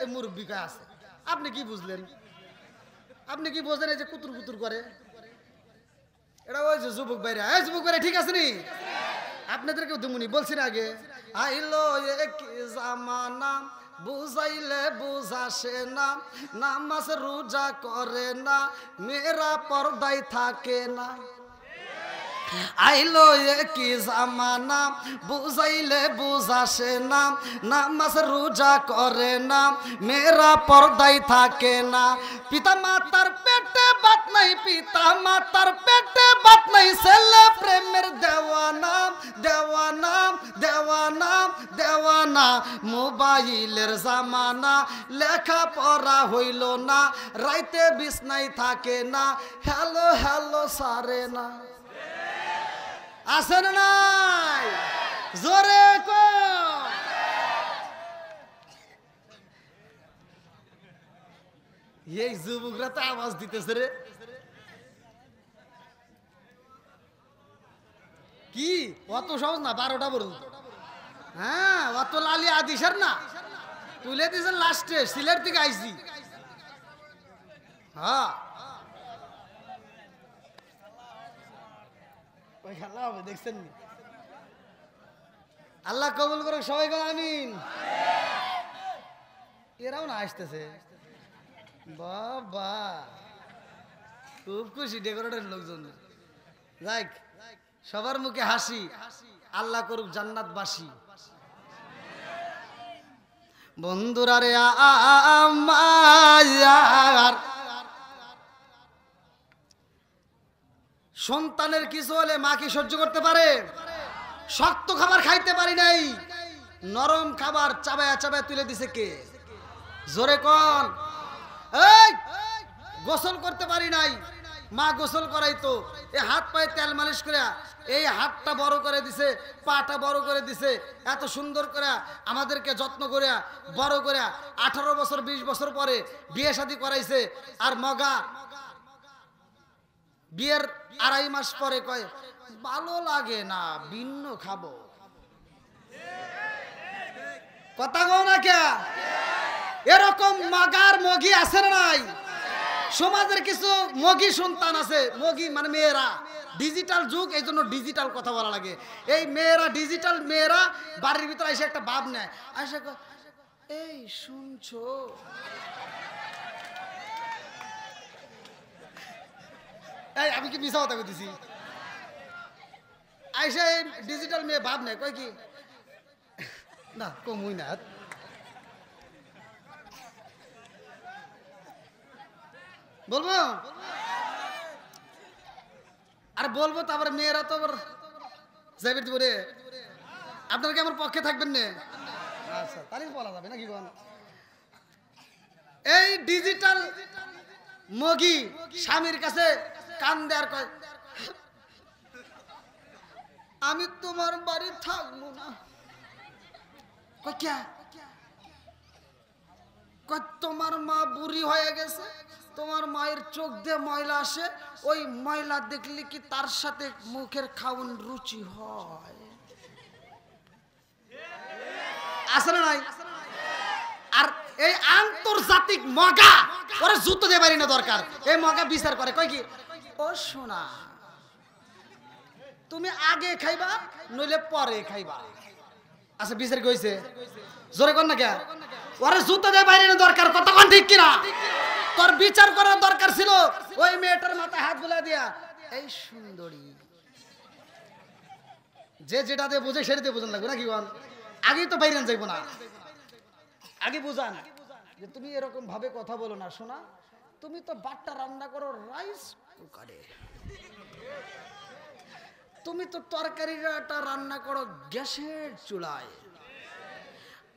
[SPEAKER 1] এই মুরব্বি কা আছে, আপনি কি বুঝলেন? আপনি কি বুঝলেন? এই যে কুতুর কুতুর করে এটা ওই যে যুবক ভাইরা। এই যুবক ভাইরা ঠিক আছে নি? আপনাদেরকে দুমুনি বলছি না আগে, আইলো এক জামানা বুঝাইলে বুঝাসে না, নামাজ রোজা করে না, মেয়েরা পর্দায় থাকে না। আইলো কি জামানা বুঝাইলে বুঝাসে না, নামাজ রোজা করে না, মেয়েরা পর্দায় থাকে না। পিতা মাতার পেটে বাত নাই, পিতা মাতার পেটে বাত নাই, ছেলে প্রেমের দেওয়ানা, দেওয়ানা, দেওয়ানা, দেওয়ানা। মোবাইলের জামানা, লেখা পড়া হইল না, রাইতে বিছনায় থাকে না, হ্যালো হ্যালো সারে না। আছে না নাই? জোরে কো। এই যুবকরা তো আওয়াজ দিতেছে রে। কি অত সহজ না? 12টা পর্যন্ত। হ্যাঁ অত লালি আদিসার না, তুলে দিয়েছেন লাস্টে, সিলেট থেকে আইসি। হ্যাঁ খেলা হবে দেখছেন। আল্লাহ কবুল করে সবাই বলে আমিন। এরাও না আসতেছে বাবা, খুব খুশি ডেকোরেটের লোকজন। যাক সবার মুখে হাসি, আল্লাহ করুক জান্নাতবাসী। বন্ধুরা রে আমার, সন্তানের কিছু হলে মা কি সহ্য করতে পারে? শক্ত খাবার খাইতে পারি নাই, নরম খাবার চাবায়া চাবায়া তুলে দিছে কে? জোরে কোন। এই গোসল করতে পারি নাই, মা গোসল করাইতো। এই হাত পায়ে তেল মালিশ করে এই হাতটা বড় করে দিছে, পাটা বড় করে দিছে, এত সুন্দর করে আমাদেরকে যত্ন করে বড় করে 18 বছর 20 বছর পরে বিয়ে শাদী করাইছে। আর মগা বিয়ের 2.5 মাস পরে কয় ভালো লাগে না, ভিন্ন খাবো। কথা কও না কে? এরকম মগার মগি আছে না নাই? সমাজের কিছু মগি সন্তান আছে, মগি মানে মেয়েরা। ডিজিটাল যুগ, এই জন্য ডিজিটাল কথা বলা লাগে। এই মেয়েরা, ডিজিটাল মেয়েরা বাড়ির ভিতরে এসে একটা ভাব নেয়, এসে এই শুনছো, এই আমি কি মিছা কথা কইতেছি? আইসা ডিজিটাল মেয়ে ভাব নেয়, কয় কি না কমুই না, বলবো আর বলবো। তারপরে মেয়েরা তো আবার যাইবে দিব রে। আপনারা কি আমার পক্ষে থাকবেন না? আচ্ছা তাহলে বলা যাবে নাকি? এই ডিজিটাল মগি স্বামীর কাছে কান দেয়ার কয় আমি তোমার বাড়ি থাকবো না। তোমার মা বুড়ি হয়ে গেছে, তোমার মায়ের চোখ দিয়ে ময়লা আসে, ওই ময়লা দেখলে কি তার সাথে মুখের খাওন রুচি হয়? আছে না নাই? এই আন্তর্জাতিক মগা ওরে জুতো দিয়ে পারি না দরকার। এই মগা বিচার করে কয় কি, ও শোনা তুমি আগে খাইবা নইলে পরে খাইবা। আচ্ছা বিচার কি হইছে? জোরে কর না কে? ওরে জুতো দিয়ে বাইরে না দরকার, কতক্ষণ ঠিক কিনা? তোর বিচার করার দরকার ছিল ওই মেয়েটার মাথায় হাত বুলা দিয়া, এই সুন্দরী যে যেটাতে বুঝে সেটাতে বুঝান লাগবে নাকি? আগেই তো বাইরে যাইবো না, আগে বুঝান যে তুমি এরকম ভাবে কথা বলো না শোনা, তুমি তো বাট্টা রান্না করো রাইস কুকারে, তুমি তো তরকারিটা রান্না করো গ্যাসের চুলায়,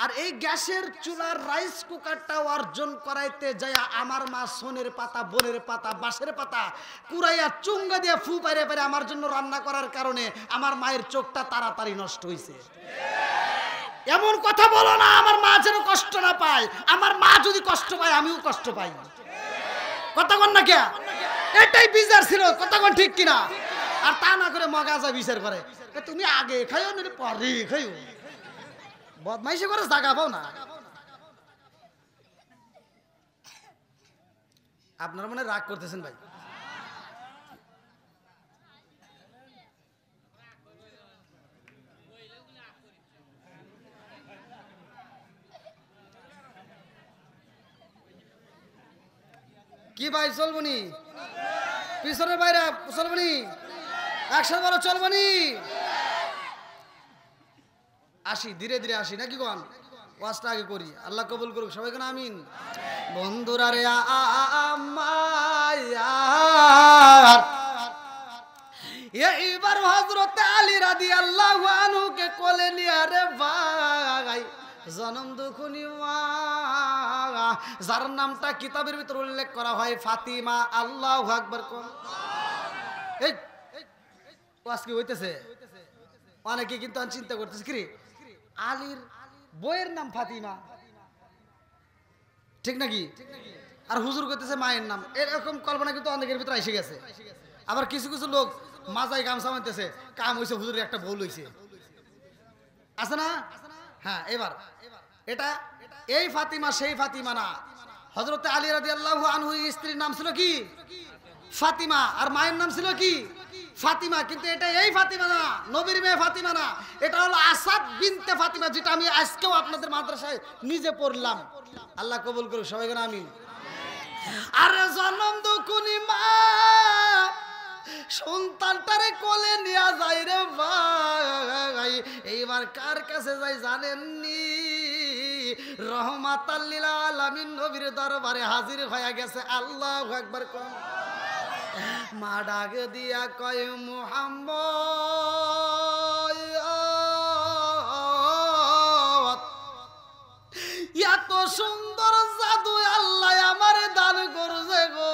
[SPEAKER 1] আর এই গ্যাসের চুলার রাইস কুকারটা অর্জন করাইতে যায় আমার মা সোনের পাতা, বনের পাতা, বাঁশের পাতা কুড়াইয়া চুঙ্গা দিয়ে ফু পাইরে পাইরে আমার জন্য রান্না করার কারণে আমার মায়ের চোখটা তাড়াতাড়ি নষ্ট হয়েছে। এমন কথা বলো না, আমার মা যেন কষ্ট না পায়। আমার মা যদি কষ্ট পায় আমিও কষ্ট পাই। কতক্ষণ না কে? এটাই বিচার ছিল, কতক্ষণ ঠিক কিনা? আর তা না করে মগাজা বিচার করে তুমি আগে খাইও না পরে খাইও, বদমাইশি করে জাগা পাও না। আপনারা মনে রাগ করতেছেন ভাই? কি ভাই চলবনি? পিছনের বাইরে চলবনি? একসাথে বলো চলবনি? আসি ধীরে ধীরে আসি নাকি কোন? ওয়াজটা আগে করি, আল্লাহ কবুল করুক সবাই কেন আমিন। বন্ধুরা রে এইবার হযরত আলী রাদিয়াল্লাহু আনহু কে কোলে নিয়ে রে ভাই জনম দুখুনি মা, যার নামটা কিতাবের ভিতর উল্লেখ করা হয় ফাতিমা। আল্লাহু আকবার কোন? এই ওয়াজ কি হইতেছে? অনেকে কিন্তু চিন্তা করতেছে কি আলীর বইয়ের নাম ফাতিমা, ঠিক নাকি? আর হুজুর করতেছে মায়ের নাম, এরকম কল্পনা কিন্তু অনেকের ভিতরে এসে গেছে। আবার কিছু কিছু লোক মাজায় গামছা মানতেছে, কাম হইছে হুজুরের একটা ভুল হইছে, আছে না? হ্যাঁ, এবার এটা এই ফাতিমা সেই ফাতিমা না। হযরত আলী রাদিয়াল্লাহু আনহু স্ত্রীর নাম ছিল কি? ফাতিমা, আর মায়ের নাম ছিল কি? ফাতিমা। কিন্তু এটা এই ফাতিমা না, নবীর মেয়ে ফাতিমা না, এটা হলো আসাদ বিনতে ফাতিমা, যেটা আমি আজকেও আপনাদের মাদ্রাসায় নিজে পড়লাম। আল্লাহ কবুল করুক সবাই কেন আমিন। আরে জনম দুকুনি মা সন্তানটারে কোলে নিয়ে যায় রে ভাই, এইবার কার কাছে যাই জানেননি? রহমাতাল লিল আলামিন নবীর দরবারে হাজির হয়ে গেছে। আল্লাহু আকবার কোন? মা ডাক দিয়া কয় মুহাম্মদ, এত সুন্দর জাদু আল্লাহ আমারে দান করছে গো,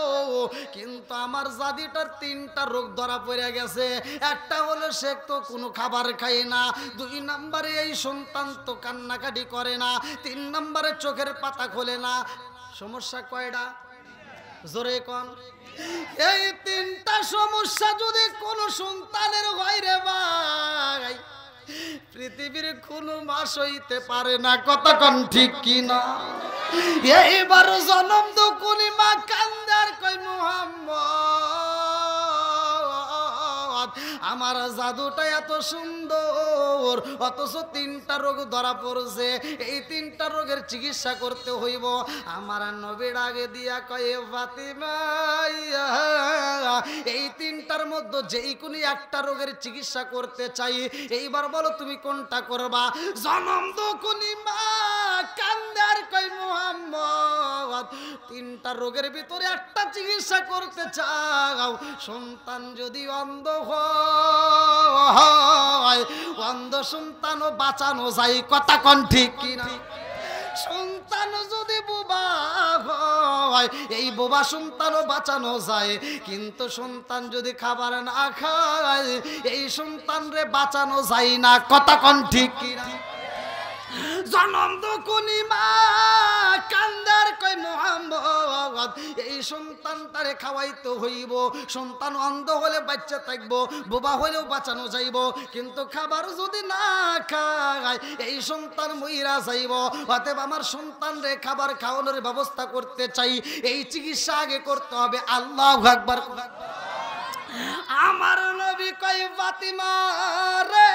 [SPEAKER 1] কিন্তু আমার জাদিটার 3টা রোগ ধরা পড়ে গেছে। একটা হলো সে তো কোনো খাবার খায় না, 2 নম্বরে এই সন্তান তো কান্নাকাটি করে না, 3 নম্বরে চোখের পাতা খোলে না। সমস্যা কয়টা? জোরে কোন? এই 3টা সমস্যা যদি কোন সন্তানের হয় রে ভাই, পৃথিবীর কোন মাস হইতে পারে না। কতক্ষণ ঠিক কিনা? এইবার জনম দুকুনি মা কান্দার কই মুহাম্মদ, আমার জাদুটা এত সুন্দর অথচ 3টা রোগ ধরা পড়ছে, এই 3টা রোগের চিকিৎসা করতে হইব। আমার নবীর আগে দিয়া কয়ে ফাতিমা, এই 3টার মধ্যে যেই কোনো একটা রোগের চিকিৎসা করতে চাই, এইবার বলো তুমি কোনটা করবা? জনম দুকুনি মা কান্দার কই মুহাম্মদ, 3টা রোগের ভিতরে একটা চিকিৎসা করতে চাও, সন্তান যদি অন্ধ হয়, অন্ধ সন্তানও বাঁচানো যায়। কথা কোন ঠিক কিনা? সন্তান যদি বোবা হয়, এই বোবা সন্তানও বাঁচানো যায়, কিন্তু সন্তান যদি খাবার না খায়, এই সন্তান রে বাঁচানো যায় না। কথা কোন ঠিক কিনা? জনম দুকুনি মা কান্দার কই মুহাম্মদ এই সন্তানটারে খাওয়াইতে হইব। সন্তান অন্ধ হলে বাচ্চা থাকবো, বোবা হলেও বাঁচানো যাইব, কিন্তু খাবার যদি না খায় এই সন্তান মইরা যাইব। অতএব আমার সন্তানরে খাবার খাওয়ানোর ব্যবস্থা করতে চাই, এই চিকিৎসা আগে করতে হবে। আল্লাহু আকবার। আমার নবী কই ফাতিমা রে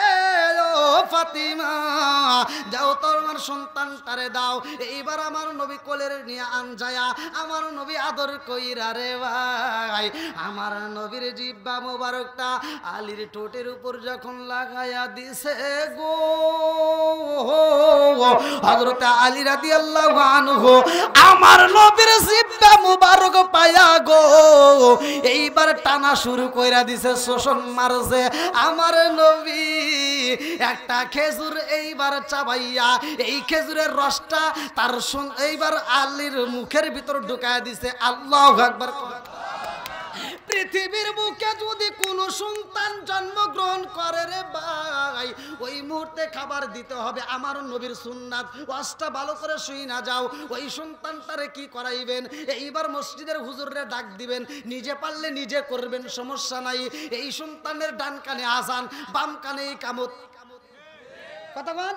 [SPEAKER 1] ও ফাতিমা যাও তোমার সন্তানটারে দাও। এইবার আমার নবী কোলের নিয়ে আনজায়া আমার নবী আদর কইরা রে ভাই আমার নবীর জিহ্বা মোবারকটা আলীর ঠোঁটের উপর যখন লাগায়া দিছে গো, হযরত আলী রাদিয়াল্লাহু আনহু আমার নবীর জিহ্বা মোবারক পায়া গো এইবার টানা শুরু কইরা দিছে, শোষণ মারছে। আমার নবী একটা খেজুর এইবার চাবাইয়া এই খেজুরের রসটা তার এইবার আলীর মুখের ভিতর ঢুকায়া দিছে। আল্লাহু আকবার। পৃথিবীর বুকে যদি কোনো সন্তান জন্মগ্রহণ করে রে ভাই ওই মুহূর্তে খাবার দিতে হবে, আমার নবীর সুন্নাত। ওয়াজটা ভালো করে শুই না যাও। ওই সন্তানটারে কি করাইবেন, এইবার মসজিদের হুজুররে ডাক দিবেন, নিজে পারলে নিজে করবেন, সমস্যা নাই। এই সন্তানের ডান কানে আজান, বাম কানে ইকামত, কথা বল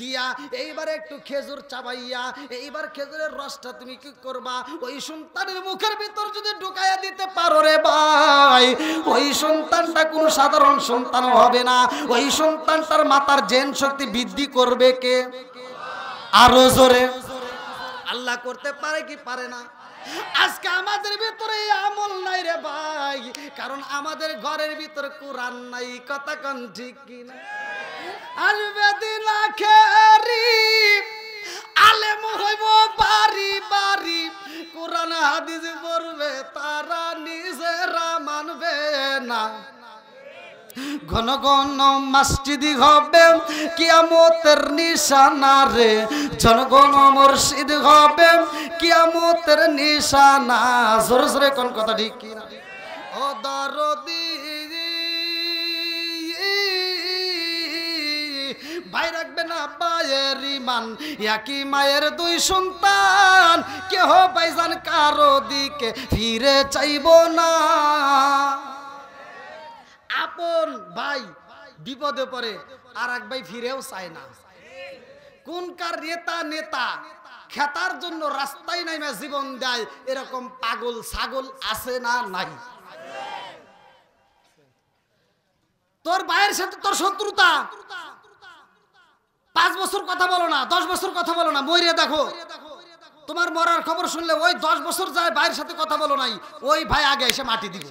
[SPEAKER 1] দিয়া এইবার একটু খেজুর চাবাইয়া এইবার খেজুরের রসটা তুমি কি করবা ওই সন্তানের মুখের ভিতর যদি ঢুকাইয়া দিতে পারো রে ভাই ওই সন্তানটা কোনো সাধারণ সন্তান হবে না। ওই সন্তানটার মাতার জেন শক্তি বৃদ্ধি করবে কে? আরো জোরে আল্লাহ করতে পারে কি পারে না? আজকে আমাদের ভিতরে আমল নাই রে ভাই, কারণ আমাদের ঘরের ভিতরে কোরআন নাই। কথা কোন ঠিক কিনা? আসবে দিন আখেরি আলেম হইব বাড়ি বাড়ি, কোরআন হাদিস পড়বে তারা নিজেরা মানবে না। ঘন ঘন মসজিদি হবে কিয়ামতের নিশানা রে, জনগণ মুর্শিদ হবে কিয়ামতের নিশানা। জোরে জোরে কোন কথা ঠিক কিনা? ও দরদি ভাই রাখবে না ভাইয়ের ইমান, একই মায়ের দুই সন্তান, কেহ ভাইজান কারো দিকে ফিরে চাইব না। আপন ভাই বিপদে পড়ে আর এক ভাই ফিরেও চায় না। কোন কার নেতা খেতার জন্য রাস্তায় নাইমা জীবন দেয়, এরকম পাগল ছাগল আছে না নাই? তোর ভাইয়ের সাথে তোর শত্রুতা, 5 বছর কথা বলো না, 10 বছর কথা বলো না, মইরে দেখো। তোমার মরার খবর শুনলে ওই 10 বছর যায় ভাইয়ের সাথে কথা বলো নাই, ওই ভাই আগে এসে মাটি দিব।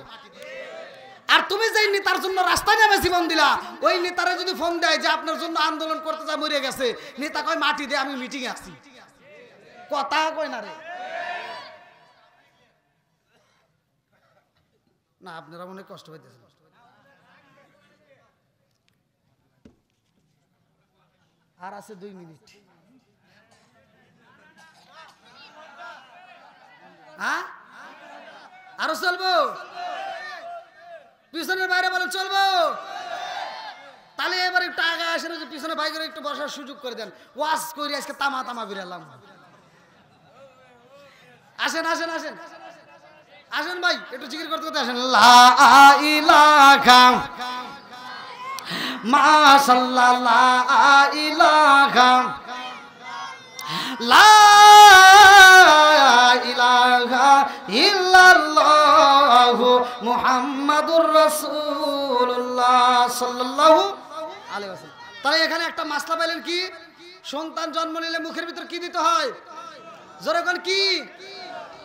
[SPEAKER 1] আর তুমি যেই নেতার জন্য রাস্তায় নেমে জীবন দিলা, ওই নেতারে যদি ফোন দেয় যে আপনার জন্য আন্দোলন করতে যা মরে গেছে, নেতা কয় মাটি দে, আমি মিটিং আসছি। কথা কয় না রে না, আপনারা মনে কষ্ট পাইতেছেন। আর আছে 2 মিনিট। হ্যাঁ আরো চলবো? পিছনের বাইরে বলেন চলবো? তাহলে এবার একটু আগে আসেন, পিছনে ভাই করে একটু বসার সুযোগ করে দেন। ওয়াজ করি আজকে তামা তামা বিরালাম। আসেন আসেন আসেন আসেন ভাই, একটু জিকির করতে করতে আসেন। লা ইলাহা মাশাআল্লাহ, লা ইলাহা লা ইলাহা ইল্লাল্লাহু মুহাম্মাদুর রাসূলুল্লাহ সাল্লাল্লাহু আলাইহি ওয়াসাল্লাম। তাই এখানে একটা মাসলা পাইলেন কি? সন্তান জন্ম নিলে মুখের ভিতর কি দিতে হয়? জোরে কোন কি?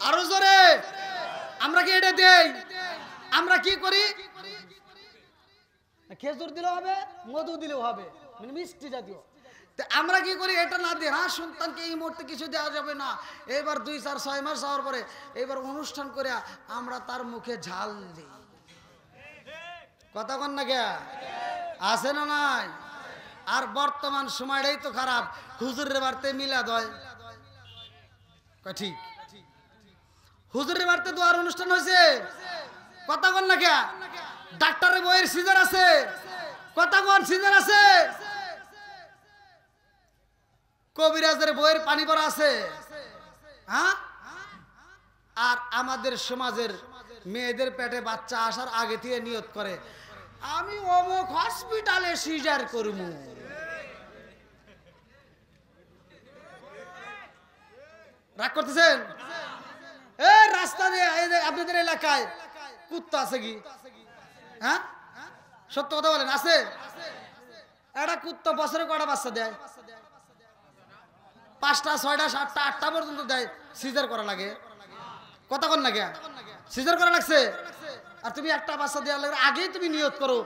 [SPEAKER 1] আরো জোরে। আমরা কি এটা দেই? আমরা কি করি? খেজুর দিলেও হবে, মধু দিলেও হবে, মানে মিষ্টি জাতীয়। আমরা কি করি? এটা না দিয়ে হ্যাঁ সন্তানকে এই মুহূর্তে কিছু দেওয়া যাবে না, এবার 2, 4, 6 মাস যাওয়ার পরে এবার অনুষ্ঠান করে আমরা তার মুখে ঝাল দিই। কথা কন না কে? আছে না নাই? আর বর্তমান সময়টাই তো খারাপ। হুজুরের বাড়িতে মিলাদ হয়, ঠিক? হুজুরের বাড়িতে দোয়ার অনুষ্ঠান হয়েছে, কথা কন না কে? ডাক্তারের বইয়ের সিজার আছে, কথা কন সিজার আছে। কবিরাজের বইয়ের পানি ভরা আছে, হ্যাঁ? আর আমাদের সমাজের মেয়েদের পেটে বাচ্চা আসার আগে থেকে নিয়ত করে আমি অমুক হসপিটালে সিজার করব। রাগ করতেছেন? এই রাস্তা দিয়ে আপনাদের এলাকায় কুত্তা আছে কি? হ্যাঁ, সত্য কথা বলেন, আছে? একটা কুত্তা বছরে কটা বাচ্চা দেয়? 5টা 6টা 7টা 8টা পর্যন্ত দেয়। সিজার করা লাগে, কথা কন না কে? সিজার করা লাগছে। আর তুমি একটা বাচ্চা দেওয়ার লাগে আগেই তুমি নিয়ত করো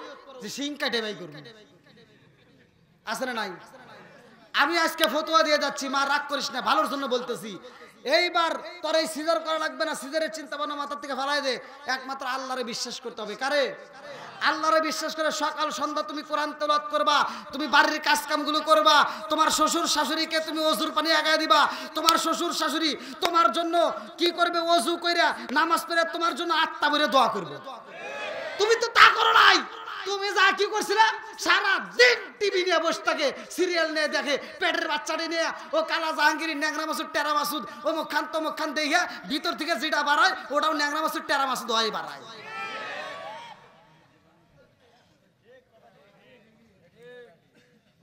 [SPEAKER 1] যে সিং কাটে বাই করবো। আছে না নাই? আমি আজকে ফতোয়া দিয়ে যাচ্ছি, মা রাগ করিস না, ভালোর জন্য বলতেছি। এইবার তোর এই সিজার করা লাগবে না, সিজারের চিন্তা ভাবনা মাথার থেকে ফেলাই দে। একমাত্র আল্লাহরে বিশ্বাস করতে হবে। কারে? আল্লাহরে বিশ্বাস করে সকাল সন্ধ্যা তুমি কোরআন তেলাওয়াত করবা, তুমি বাড়ির কাজ কামগুলো করবা, তোমার শ্বশুর শাশুড়িকে তুমি ওযুর পানি আগায় দিবা। তোমার শ্বশুর শাশুড়ি তোমার জন্য কি করবে? ওযু কইরা নামাজ পড়ে তোমার জন্য আত্মা ভরে দোয়া করবে। তুমি তো তা করো নাই। তুমি যা কি করছিলে, সারা দিন টিভি নিয়ে বসে থাকে, সিরিয়াল নিয়ে দেখে, পেটের বাচ্চাটি নিয়ে ও কালা জাহাঙ্গীর, ন্যাংরা মাসুদ, টেরা মাসুদ, ও মুখান তো মুখান দেখে ভিতর থেকে যেটা বাড়ায় ওটাও ন্যাংরা মাসুদ, টেরা মাসুদ হয় বাড়ায়।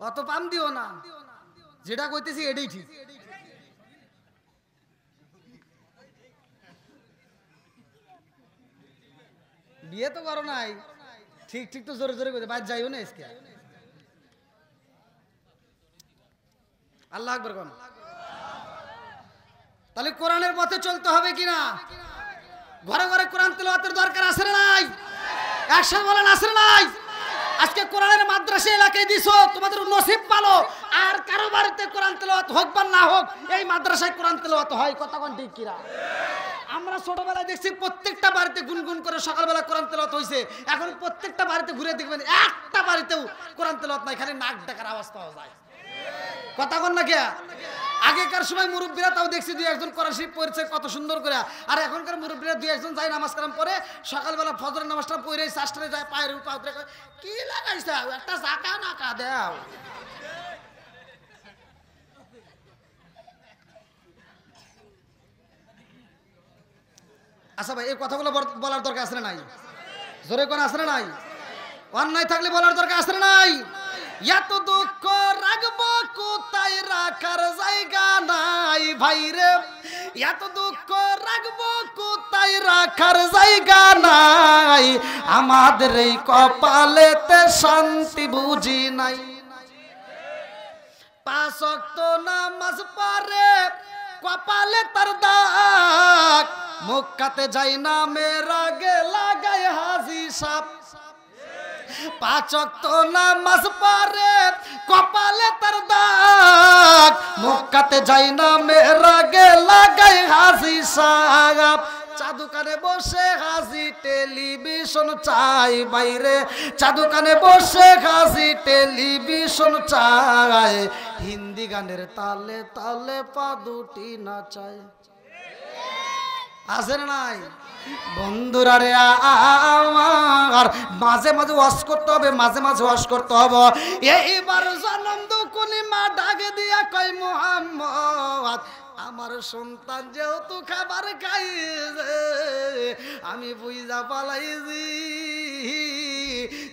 [SPEAKER 1] অত পাম দিও না, যেটা কইতেছি এটাই ঠিক। বিয়ে তো করো নাই, ঠিক ঠিক তো জোরে জোরে কইতে বাইরে যাইও না। আজকে আল্লাহ আকবার কোন। তাহলে কোরআনের পথে চলতে হবে কিনা? ঘরে ঘরে কোরআন তেলাওয়াতের দরকার আছে না নাই? একসাথে বলেন আছে না নাই? আজকে কোরআনের মাদ্রাসা এলাকায় দিছো, তোমাদের নসিব পালো। আর কারো বাড়িতে কোরআন তেলাওয়াত হোক বা না হোক, এই মাদ্রাসায় কোরআন তেলাওয়াত হয়। কথা কোন ঠিক কিনা? আমরা ছোটবেলায় দেখছি প্রত্যেকটা বাড়িতে গুনগুন করে সকালবেলা কোরআন তেলাওয়াত হইছে। এখন প্রত্যেকটা বাড়িতে ঘুরে দেখবেন একটা বাড়িতেও কোরআন তেলাওয়াত নাই, খালি নাক ডাকার আওয়াজ পাওয়া যায়। কথা কোন না কে? আগেকার সময় মুরব্বীরা তাও দেখছি দুই একজন কোরআন শরীফ পড়ছে কত সুন্দর করে। আর এখনকার মুরব্বীরা দুই একজন যায় নামাজ কালাম পড়ে, সকালবেলা ফজরের নামাজটা পড়ে শাস্ত্রে যায়, পায়ের উপর কি লাগাইছে একটা জাকা নাকা দাও। আচ্ছা ভাই, এই কথাগুলো বলার দরকার আছে না নাই? জোরে কোন আছে না নাই? অন্যায় থাকলে বলার দরকার আছে না নাই? এত দুঃখ রাখবো কোথায়, রাখার জায়গা নাই ভাই রে। এত দুঃখ রাখবো কোথায়, রাখার জায়গা নাই। আমাদের এই কপালেতে শান্তি বুঝি নাই। 5 ওয়াক্ত নামাজ পড়ে কপালে তার দাগ, মক্কাতে যাই না মেরা গে লাগাই হাজি সাপ। 5 ওয়াক্ত নামাজ পড়ে কপালে তার দাগ, মক্কাতে যাই না মেরা গে লাগাই হাজি সাপ। চা দোকানে বসে হাজি টেলিভিশন চাই বাইরে, চা দোকানে বসে হাজি টেলিভিশন চাই। হিন্দি গানের তালে তালে পা দুটি নাচায়। আছে না নাই? বন্ধুরা রে আমার, মাঝে মাঝে ওয়াজ করতে হবে, মাঝে মাঝে ওয়াজ করতে হবে। এইবার জন্ম দুকুনি মা ডাকে দিয়া কই মুহাম্মদ, আমার সন্তান যেহেতু খাবার খাইছে, আমি বুঝা পালাইছি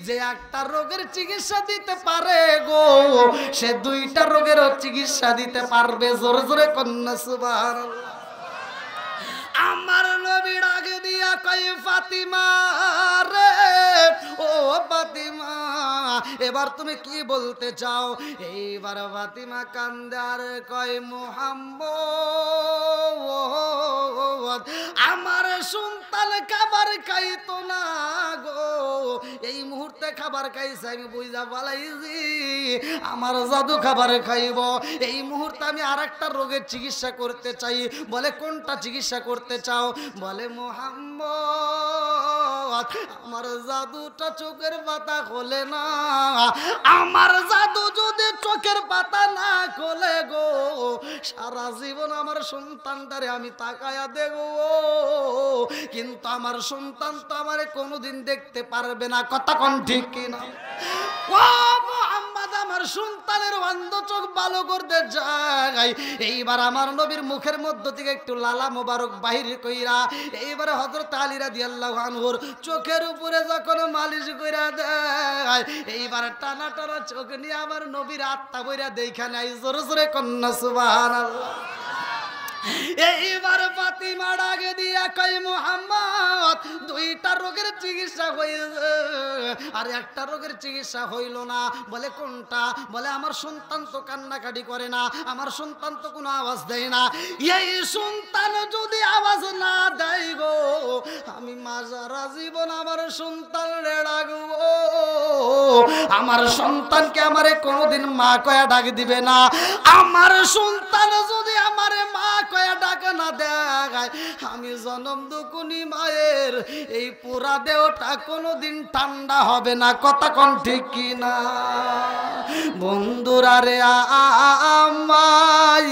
[SPEAKER 1] যে একটা রোগের চিকিৎসা দিতে পারে গো, সে 2টা রোগেরও চিকিৎসা দিতে পারবে। জোরে জোরে কন্যা সুবহানাল্লাহ। আমার নবী ডাকে দিয়া কই ফাতিমা রে, ও ফাতিমা এবার তুমি কি বলতে চাও? এইবার ফাতিমা কান্দে আর কয় মুহাম্মদ, আমার সন্তান খাবার খাইতো না গো, এই মুহূর্তে খাবার খাইছে, আমি বুঝা পালাইছি আমার জাদু খাবার খাইব। এই মুহূর্তে আমি আরেকটা রোগের চিকিৎসা করতে চাই। বলে কোনটা চিকিৎসা করতে চাও? বলে মুহাম্মদ, আমার জাদুটা চোখের পাতা খোলে না, আমার জাদু যদি চোখের পাতা না খোলে গো, সারা জীবন আমার সন্তানটারে আমি তাকায়া দেখবো, কিন্তু আমার সন্তান তো আমারে কোনোদিন দেখতে পারবে না। কথা কোন ঠিক কিনা? ও মুহাম্মদ, আমার সন্তানের অন্ধ চোখ ভালো করতে যাই, এইবার আমার নবীর মুখের মধ্য থেকে একটু লালা মোবারক বাহির কইরা এইবারে হযরত আলী রাদিয়াল্লাহু আনহুর চোখের উপরে যখন মালিশ কইরা দেয়, এইবার টানা টানা চোখ নিয়ে আমার নবীর আত্মা বইরা দেখা নাই। জোরে জোরে কন্যা সুবহানাল্লাহ। এইবার ফাতিমা ডাকে দিয়া কই মুহাম্মদ, দুইটা রোগের চিকিৎসা হয়েছে আর একটা রোগের চিকিৎসা হইল না। বলে কোনটা? বলে আমার সন্তান তো কান্নাকাটি করে না, আমার সন্তান তো কোনো আওয়াজ দেয় না। এই সন্তান যদি আওয়াজ না দেয় গো, আমি মাজারা জীবন আমার সন্তান ডাকবো। আমার সন্তানকে আমারে কোনোদিন মা কয়া ডাক দিবে না। আমার সন্তান যদি আমারে মা কয়া ডাক না দেয়, আমি জনম দুকুনি মায়ের এই পুরা দেহটা কোনোদিন ঠান্ডা হবে না। কথা কোন ঠিক কি না বন্ধুরা রে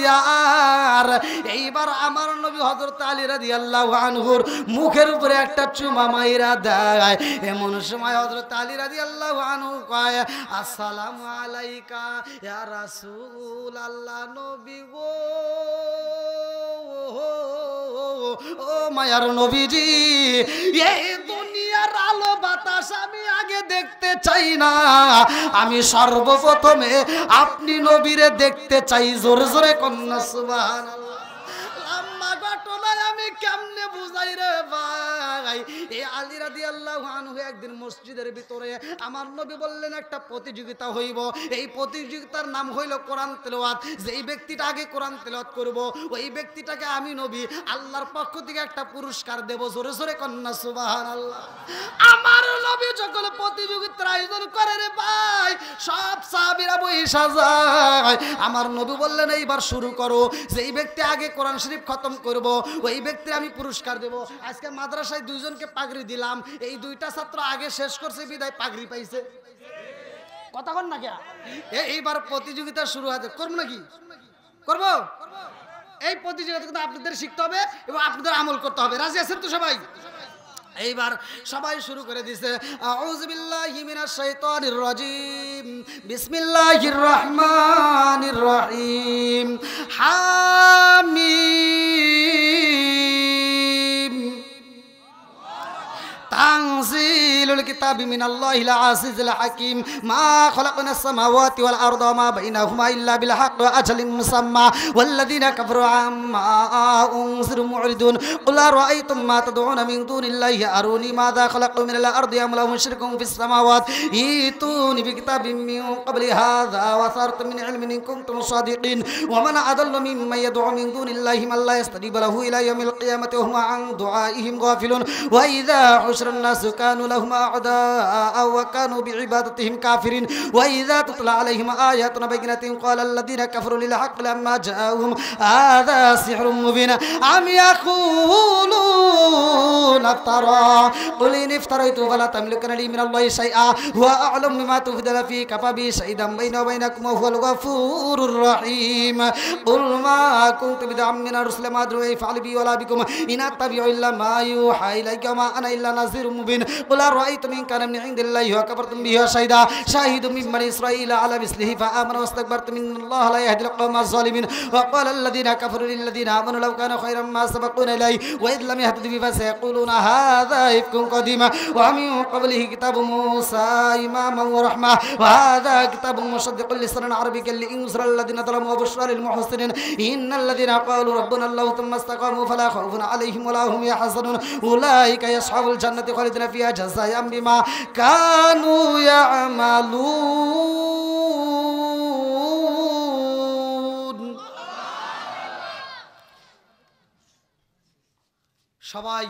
[SPEAKER 1] আমার? এইবার আমার নবী হযরত আলী রাদিয়াল্লাহু আনহুর মুখের উপরে একটা চুমা মাইরা দেয়। এমন সময় হযরত আলী রাদিয়াল্লাহু আনহু কয়, আসসালামু আলাইকা ইয়া রাসূলুল্লাহ, নবী গো, ও মায়ার নবীজি, এই দুনিয়ার আলো বাতাস আমি আগে দেখতে চাই না, আমি সর্বপ্রথমে আপনি নবীরে দেখতে চাই। জোরে জোরে কন্যা সুবহানাল্লাহ। লম্বা ঘটনায় আমি কেমনে বুঝাই রে ভাই? এই আলী রাদিয়াল্লাহু আনহু একদিন মসজিদের ভিতরে আমার নবী বললেন একটা প্রতিযোগিতা হইব। এই প্রতিযোগিতার নাম হইল কোরআন তেলাওয়াত। যেই ব্যক্তিটা আগে কোরআন তেলাওয়াত করব, ওই ব্যক্তিটাকে আমি নবী আল্লাহর পক্ষ থেকে একটা পুরস্কার দেব। জোরে জোরে কন্যা সুবহানাল্লাহ। আমার নবী যখন প্রতিযোগিতার আয়োজন করে রে ভাই, সব সাহাবীরা বইসা যায়। আমার নবী বললেন এইবার শুরু করো, যেই ব্যক্তি আগে কোরআন শরীফ খতম করব, ওই ব্যক্তির আমি পুরস্কার দেব। আজকে মাদ্রাসায় দুইজনকে পাগড়ি দিলাম, এই দুইটা ছাত্র আগে শেষ করছে বিদায় পাগড়ি পাইছে। কথা কন না কে? এইবার প্রতিযোগিতা শুরু হতে করবো নাকি? করবো। এই প্রতিযোগিতা কিন্তু আপনাদের শিখতে হবে এবং আপনাদের আমল করতে হবে। রাজি আছেন তো সবাই? এইবার সবাই শুরু করে দিছে। আউযু বিল্লাহি মিনাশ শাইতানির রাজিম, বিসমিল্লাহির রহমানির রহিম। হামিম তানজিলুল কিতাবি মিনাল্লাহিল আজিজিল হাকিম। মা খালাকনাস সামাওয়াতি ওয়াল আরদা ওয়া মা বাইনাহুমা ইল্লা বিল হাক্কি ওয়া আজালিন মুসাম্মা ওয়াল্লাযীনা কাফারু আম্মা উনজিরু মু'রিদুন। কুল আরাআইতুম মা তাদউনা মিন দুনিল্লাহি আরুনি মাযা খালাকু মিনাল আরদি আম লাহুম শিরকুন ফিস সামাওয়াতি ইতুনি বিকিতাবিম মিন ক্বাবলি হাযা ওয়া সারতুম মিন ইলমিন ইন কুনতুম সাদিকিন। ওয়া মান আদাল্লু মিম্মান ইয়াদউ মিন দুনিল্লাহি মান লা ইয়াস্তাজিবু লাহু ইলা ইয়াউমিল কিয়ামাতি ওয়া হুম আন দুআইহিম গাফিলুন। ওয়া ইযা الناس كانوا لهم أعداء وكانوا بعبادتهم كافرين. وإذا تتلى عليهم آياتنا بينات قال الذين كفروا للحق لما جاءهم هذا سحر مبين أم يقولون افترى قل إن افتريت فلا تملكن لي من الله شيئا هو أعلم بما تفضل فيه كفى به شهيدا بيني وبينكم وهو الغفور الرحيم. قل ما كنت بدعا من الرسل ما أدري يفعل بي ولا بكم إن أتبع إلا ما يوحى إلي وما أنا إلا نذير مبين. قل أرأيتم إن كان من عند الله وكفرتم به شاهد من بني إسرائيل على مثله فآمنوا واستكبرتم إن الله لا يهدي القوم الظالمين. وقال الذين كفروا للذين آمنوا لو كان خيرا ما سبقونا إليه وإذ لم يهتدوا به فسيقولون هذا إفك قديم ومن قبله كتاب موسى إماما ورحمة وهذا كتاب مصدق لسانا عربيا لينذر الذين ظلموا وبشرى للمحسنين. إن الذين قالوا ربنا الله ثم استقاموا فلا خوف عليهم ولا هم يحزنون أولئك يصحب الجنة خالدين فيها جزاء بما كانوا يعملون. সবাই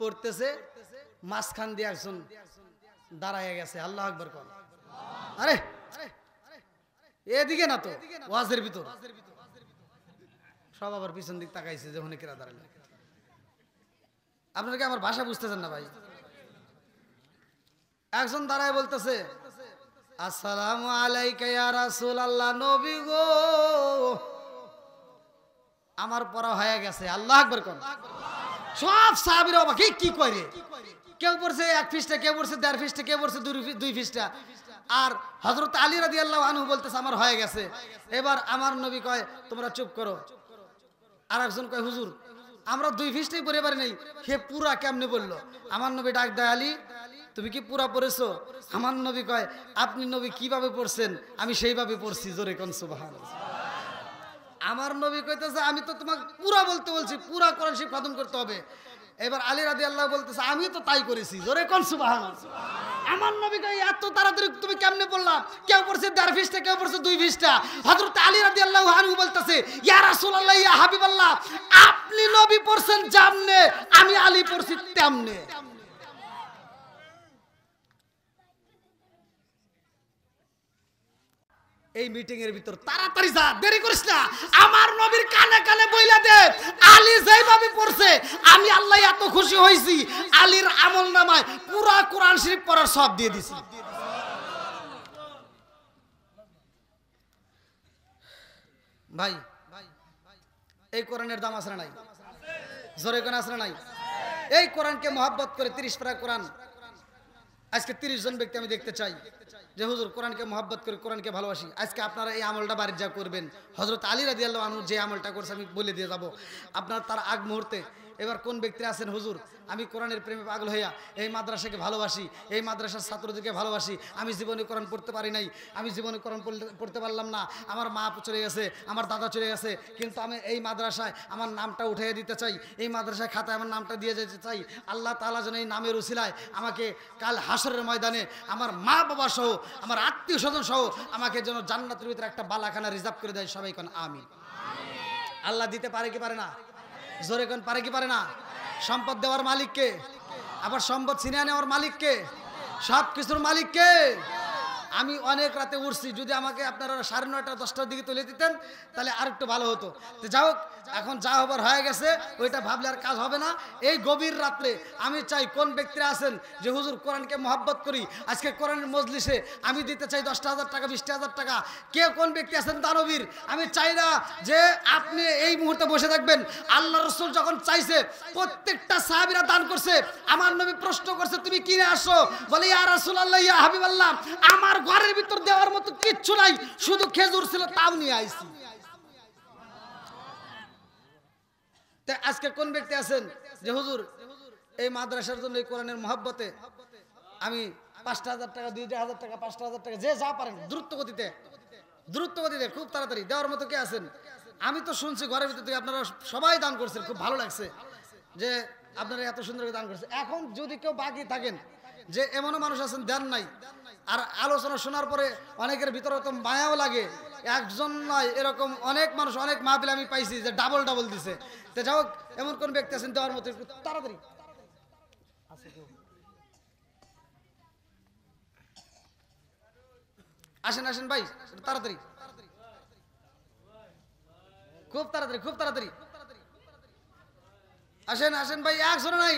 [SPEAKER 1] পড়তেছে, মাঝখান দিয়ে একজন দাঁড়ায় গেছে। আল্লাহ আকবার কর। আরে এদিকে না তো, ওয়াজের ভিতর সব আবার পিছন দিক তাকাইছে যখন কেরা দাঁড়ালে। আপনারা কি আমার ভাষা বুঝতেছেন না ভাই? একজন দাঁড়ায় বলতেছে আসসালামু আলাইকা ইয়া রাসূলুল্লাহ, নবী গো। আমার পড়া হয়ে গেছে। আল্লাহ আকবার কোন। সব সাহাবীরা অবাক, কি করে, কেউ পড়ছে 1 পৃষ্ঠা, কেউ পড়ছে 1.5 পৃষ্ঠা, কেউ পড়ছে 2 পৃষ্ঠা। আর হযরত আলী রাদিয়াল্লাহু আনহু বলতেছে আমার হয়ে গেছে। এবার আমার নবী কয় তোমরা চুপ করো। আর একজন কয় হুজুর আমরা 2 পৃষ্ঠাই পড়ে পারি নাই, হে পুরা কেমনে বললো? আমার নবী ডাক দেয়, আলী তুমি কি পুরা পড়েছো? আমার নবী কয় আপনি নবী কিভাবে পড়ছেন আমি সেইভাবে পড়ছি, জোরে কোন সুবহানাল্লাহ। আমার নবী কইতেছে আমি তো তোমাকে পুরা বলতে বলছি, পুরা কোরআন শরীফ খতম করতে হবে। এবার আলী রাদিয়াল্লাহু বলতেছে আমি তো তাই করেছি, জোরে কোন সুবহানাল্লাহ। আমার নবী কয় এত তাড়াতাড়ি তুমি কেমনে বললা? কেউ পড়ছে 1.5 পৃষ্ঠা, কেউ পড়ছে 2 পৃষ্ঠা। হযরত আলী রাদিয়াল্লাহু আনহু বলতেছে ইয়া রাসূলুল্লাহ ইয়া হাবিবাল্লাহ, আপনি নবী পড়ছেন যেমনে আমি আলী পড়ছি তেমনে। এই মিটিং এর ভিতর তাড়াতাড়ি যা, দেরি করিস না, আমার নবীর কানে কানে বইলা দে আলী যেইভাবে পড়ছে আমি আল্লাহ এত খুশি হইছি, আলীর আমলনামায় পুরা কোরআন শরীফ পড়ার সব দিয়ে দিছি। ভাই এই কোরআনের দাম আছে না নাই? জোরে কোন আছে না নাই? এই কোরআনকে মহব্বত করে 30 পারা কোরআন আজকে 30 জন ব্যক্তি আমি দেখতে চাই যে হুজুর কোরআনকে মহব্বত করে কোরআনকে ভালোবাসি। আজকে আপনারা এই আমলটা বাড়িতে যা করবেন, হযরত আলী রাদিয়াল্লাহু আনহু যে আমলটা করছে আমি বলে দিয়ে যাব আপনার তার আগ মুহূর্তে। এবার কোন ব্যক্তিরা আছেন হুজুর আমি কোরআনের প্রেমে পাগল হইয়া এই মাদ্রাসাকে ভালোবাসি, এই মাদ্রাসার ছাত্রদেরকে ভালোবাসি, আমি জীবনে কোরআন পড়তে পারি নাই, আমি জীবনে কোরআন পড়তে পারলাম না, আমার মা চলে গেছে, আমার দাদা চলে গেছে, কিন্তু আমি এই মাদ্রাসায় আমার নামটা উঠিয়ে দিতে চাই, এই মাদ্রাসায় খাতায় আমার নামটা দিয়ে যেতে চাই। আল্লাহ তাআলা যেন এই নামের উসিলায় আমাকে কাল হাসরের ময়দানে আমার মা বাবা সহ আমার আত্মীয় স্বজন সহ আমাকে যেন জান্নাতের ভিতরে একটা বালাখানা রিজার্ভ করে দেয়। সবাই কোন আমিন। আল্লাহ দিতে পারে কি পারে না? জোরে কোন পারে কি পারে না? সম্পদ দেওয়ার মালিক কে? আবার সম্পদ ছিনিয়ে নেওয়ার মালিক কে? সব কিছুর মালিক কে? আমি অনেক রাতে উঠছি, যদি আমাকে আপনারা 9:30 10টার দিকে তুলে দিতেন তাহলে আর একটু ভালো হতো। তো যাই হোক, এখন যা হবার হয়ে গেছে, ওইটা ভাবলে আর কাজ হবে না। এই গভীর রাত্রে আমি চাই কোন ব্যক্তিরা আছেন যে হুজুর কোরআনকে মহব্বত করি, আজকে কোরআনের মজলিসে আমি দিতে চাই 10,000 টাকা 20,000 টাকা। কে কোন ব্যক্তি আছেন দানবীর? আমি চাই না যে আপনি এই মুহূর্তে বসে থাকবেন। আল্লাহ রাসূল যখন চাইছে প্রত্যেকটা সাহাবীরা দান করছে। আমার নবী প্রশ্ন করছে তুমি কিনে আসো, বলে ইয়া রাসূলুল্লাহ ইয়া হাবিবাল্লাহ আমার ঘরের ভিতর দেওয়ার মতো কিচ্ছু নাই, শুধু খেজুর ছিল তাও নিয়ে আইছি। আজকে কোন ব্যক্তি আছেন যে হুজুর এই মাদ্রাসার জন্য এই কোরআনের মহব্বতে আমি 5,000 টাকা 2,000 টাকা 5,000 টাকা যে যা পারেন দ্রুত গতিতে খুব তাড়াতাড়ি দেওয়ার মতো কে আছেন? আমি তো শুনছি ঘরের ভিতর থেকে আপনারা সবাই দান করছেন, খুব ভালো লাগছে যে আপনারা এত সুন্দর করে দান করছেন। এখন যদি কেউ বাকি থাকেন যে এমনও মানুষ আছেন দেন নাই, আর আলোচনা শোনার পরে অনেকের ভিতরে তো মায়াও লাগে, একজন নয় এরকম অনেক মানুষ অনেক মাহফিল আমি পাইছি যে ডাবল দিছে। তো যাই হোক, এমন কোন ব্যক্তি আছেন দেওয়ার মতো একটু তাড়াতাড়ি আসেন ভাই, তাড়াতাড়ি খুব তাড়াতাড়ি আসেন ভাই, একজনে নাই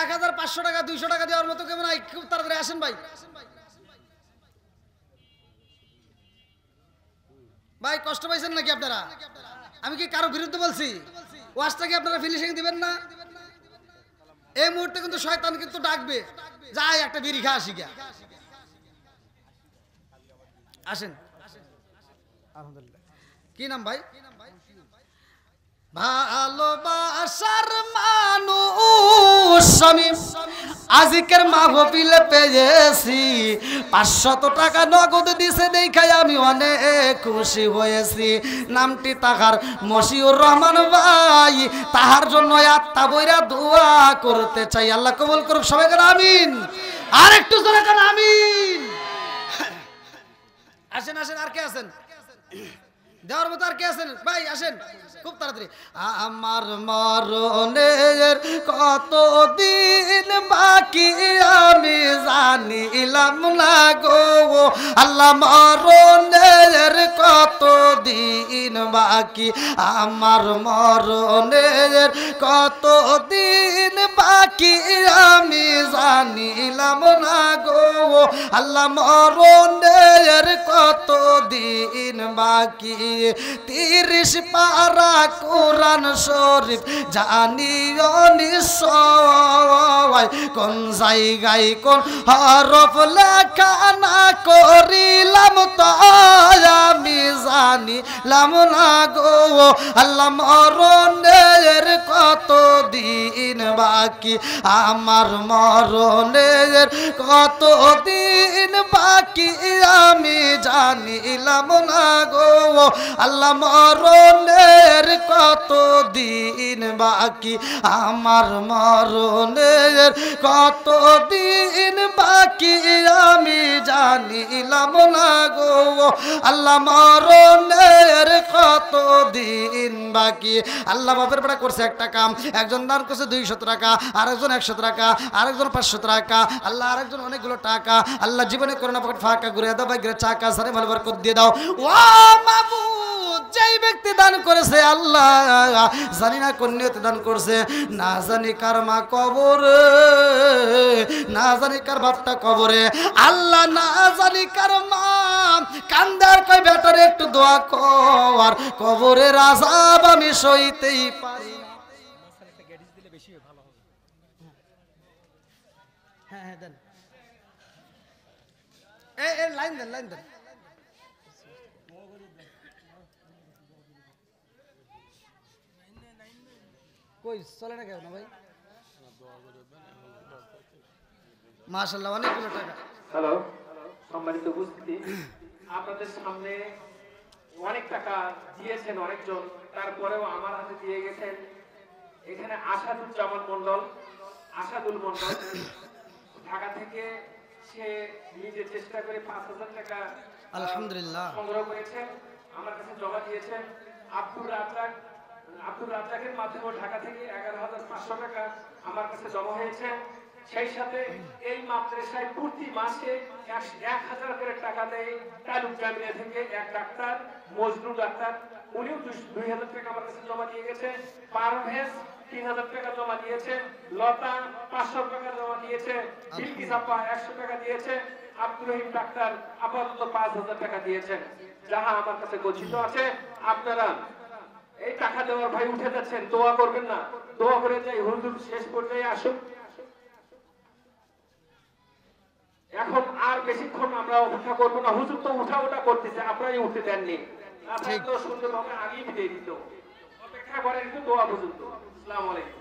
[SPEAKER 1] 1,500 টাকা 200 টাকা দেওয়ার মতো কেমন নাই, খুব তাড়াতাড়ি আসেন ভাই। ভাই কষ্ট পাইছেন নাকি আপনারা? আমি কি কারো বিরুদ্ধে বলছি? ওয়াজটা কি আপনারা ফিনিশিং দিবেন না? এই মুহূর্তে কিন্তু শয়তান কিন্তু ডাকবে, যাই একটা বিড়ি খা আসি গিয়া। আসেন, আলহামদুলিল্লাহ। কি নাম ভাই? ভালোবাসার মানুষ আমি আজকের মাহফিলে পেয়েছি, 500 টাকা নগদ দিছে দেখাই আমি অনেক খুশি হয়েছি। নামটি তাহার মশিউর রহমান ভাই, তাহার জন্য আত্মা বইরা দোয়া করতে চাই, আল্লাহ কবুল করুক। সবাই কেন আমিন, আর একটু জোরে কেন আমিন। আসেন আর কে আছেন দেওয়ার মতো? আর কে আছেন ভাই? আসেন খুব তাড়াতাড়ি। আমার মরণের কত দিন বাকি আমি জানিলাম না গো আল্লাহ, মরণের কত দিন বাকি, আমার মরণের কত দিন বাকি আমি জানিলাম না গো আল্লাহ মরণের কত দিন বাকি 30 পারা কোরআন শরীফ জানিও নিশ্চয় কোন জায়গায় কোন হরফ লেখা না করিলাম তো আমি জানিলাম না গো আল্লাহ মরণের কত দিন বাকি আমার মরণের কত দিন বাকি আমি জানিলাম না গো আল্লাহ মরণের কত দিন বাকি আমার মরণের কত দিন বাকি আমি জানিলাম না গো আল্লাহ মরণের কত দিন বাকি আল্লাহ বাপের বেড়া করছে একটা কাম একজন দান করছে 200 টাকা আরেকজন 100 টাকা আরেকজন 500 টাকা আল্লাহ আরেকজন অনেকগুলো টাকা আল্লাহ জীবনে করোনা পকেট ফাঁকা ঘুরে দাও ভাই চাকা সারে ভালো বরকত দিয়ে দাও ও মাবুদ যেই ব্যক্তি দান করেছে আল্লাহ জানি না কোন নিয়তে দান করছে না জানি কার মা কবরে না জানি কার বাপটা কবরে আল্লাহ না জানি কার মা কান্দার কই বেটারে একটু দোয়া কর কবরের আযাব আমি সইতেই পারি হ্যাঁ দেন এই লাইন দেন কই চলে না কেন ভাই মাশাআল্লাহ অনেকগুলো টাকা
[SPEAKER 3] হ্যালো সম্মানিত উপস্থিতি আপনাদের সামনে অনেক টাকা দিয়েছেন অনেকজন তারপরেও আমার হাতে দিয়ে গেছেন এখানে আসাদুল মন্ডল ঢাকা থেকে সে নিজে চেষ্টা করে 5000 টাকা
[SPEAKER 1] আলহামদুলিল্লাহ
[SPEAKER 3] সংগ্রহ করেছেন আমার কাছে জমা দিয়েছেন আব্দুর রাজ্জাকের মাধ্যমে ঢাকা থেকে 11500 টাকা আমার কাছে জমা হয়েছে সেই সাথে এই মাদ্রাসায় প্রতি মাসে 1000 করে টাকা দেয় তালুক জামিয়া থেকে এক ডাক্তার মজনু ডাক্তার উনিও 2000 টাকা আমার কাছে জমা দিয়ে গেছে পারভেজ 3000 টাকা জমা দিয়েছে লতা 500 টাকা জমা দিয়েছে বিলকিস আপা 100 টাকা দিয়েছে আব্দুর রহিম ডাক্তার আপাতত 5000 টাকা দিয়েছেন যাহা আমার কাছে গচ্ছিত আছে আপনারা এই টাকা দেওয়ার ভাই উঠে যাচ্ছেন দোয়া করবেন না দোয়া করে যাই হুজুর শেষ পর্যায়ে আসুক এখন আর বেশিক্ষণ আমরা অপেক্ষা করবো না হুজুর তো ওটা করতেছে আপনারাই উঠতে দেননি ঠিক তো সুন্দরভাবে আগেই বিদায় দিত অপেক্ষা করেন একটু দোয়া পর্যন্ত আসসালামু আলাইকুম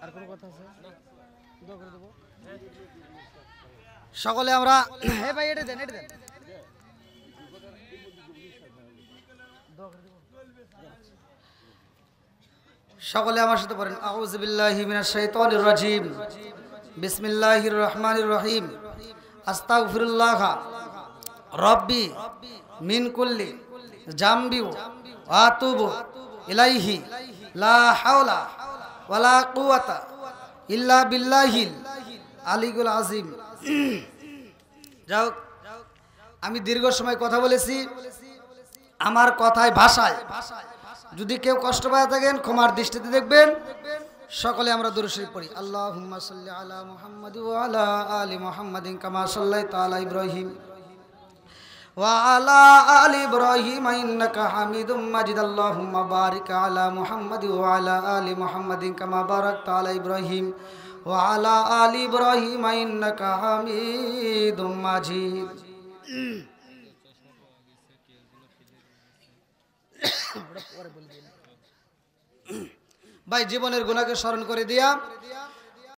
[SPEAKER 1] আর কোন কথা আছে দোয়া করে দেব সকলে আমরা হে ভাই এটা দেন সকলে আমার সাথে পড়েন আউযু বিল্লাহি মিনাশ শাইতানির রাজিম বিসমিল্লাহির রহমানির রহিম আস্তাগফিরুল্লাহ রাব্বি মিন কুল্লি জামবি ওয়া আতুবু ইলাইহি লা হাওলা ওয়ালা কুওয়াতা ইল্লা বিল্লাহিল আলিয়ুল আযীম যাও আমি দীর্ঘ সময় কথা বলেছি আমার কথায় ভাষায় যদি কেউ কষ্ট পায় থাকেন ক্ষমার দৃষ্টিতে দেখবেন সকলে আমরা দুরূদ শরীফ পড়ি আল্লাহুম্মা সাল্লি আলা মুহাম্মাদ ওয়া আলা আলি মুহাম্মাদিন কামা সাল্লাইতা আলা ইব্রাহিম ওয়া আলা আলি ইব্রাহিম ইন্নাকা হামিদুম মাজিদ আল্লাহুম্মা বারিক আলা মুহাম্মাদ ওয়া আলা আলি মুহাম্মাদিন কামা বারাকতা আলা ইব্রাহিম ওয়া আলা আলি ইব্রাহিম ইন্নাকা হামিদুম মাজিদ ভাই জীবনের গুনাহকে স্মরণ করে দিয়া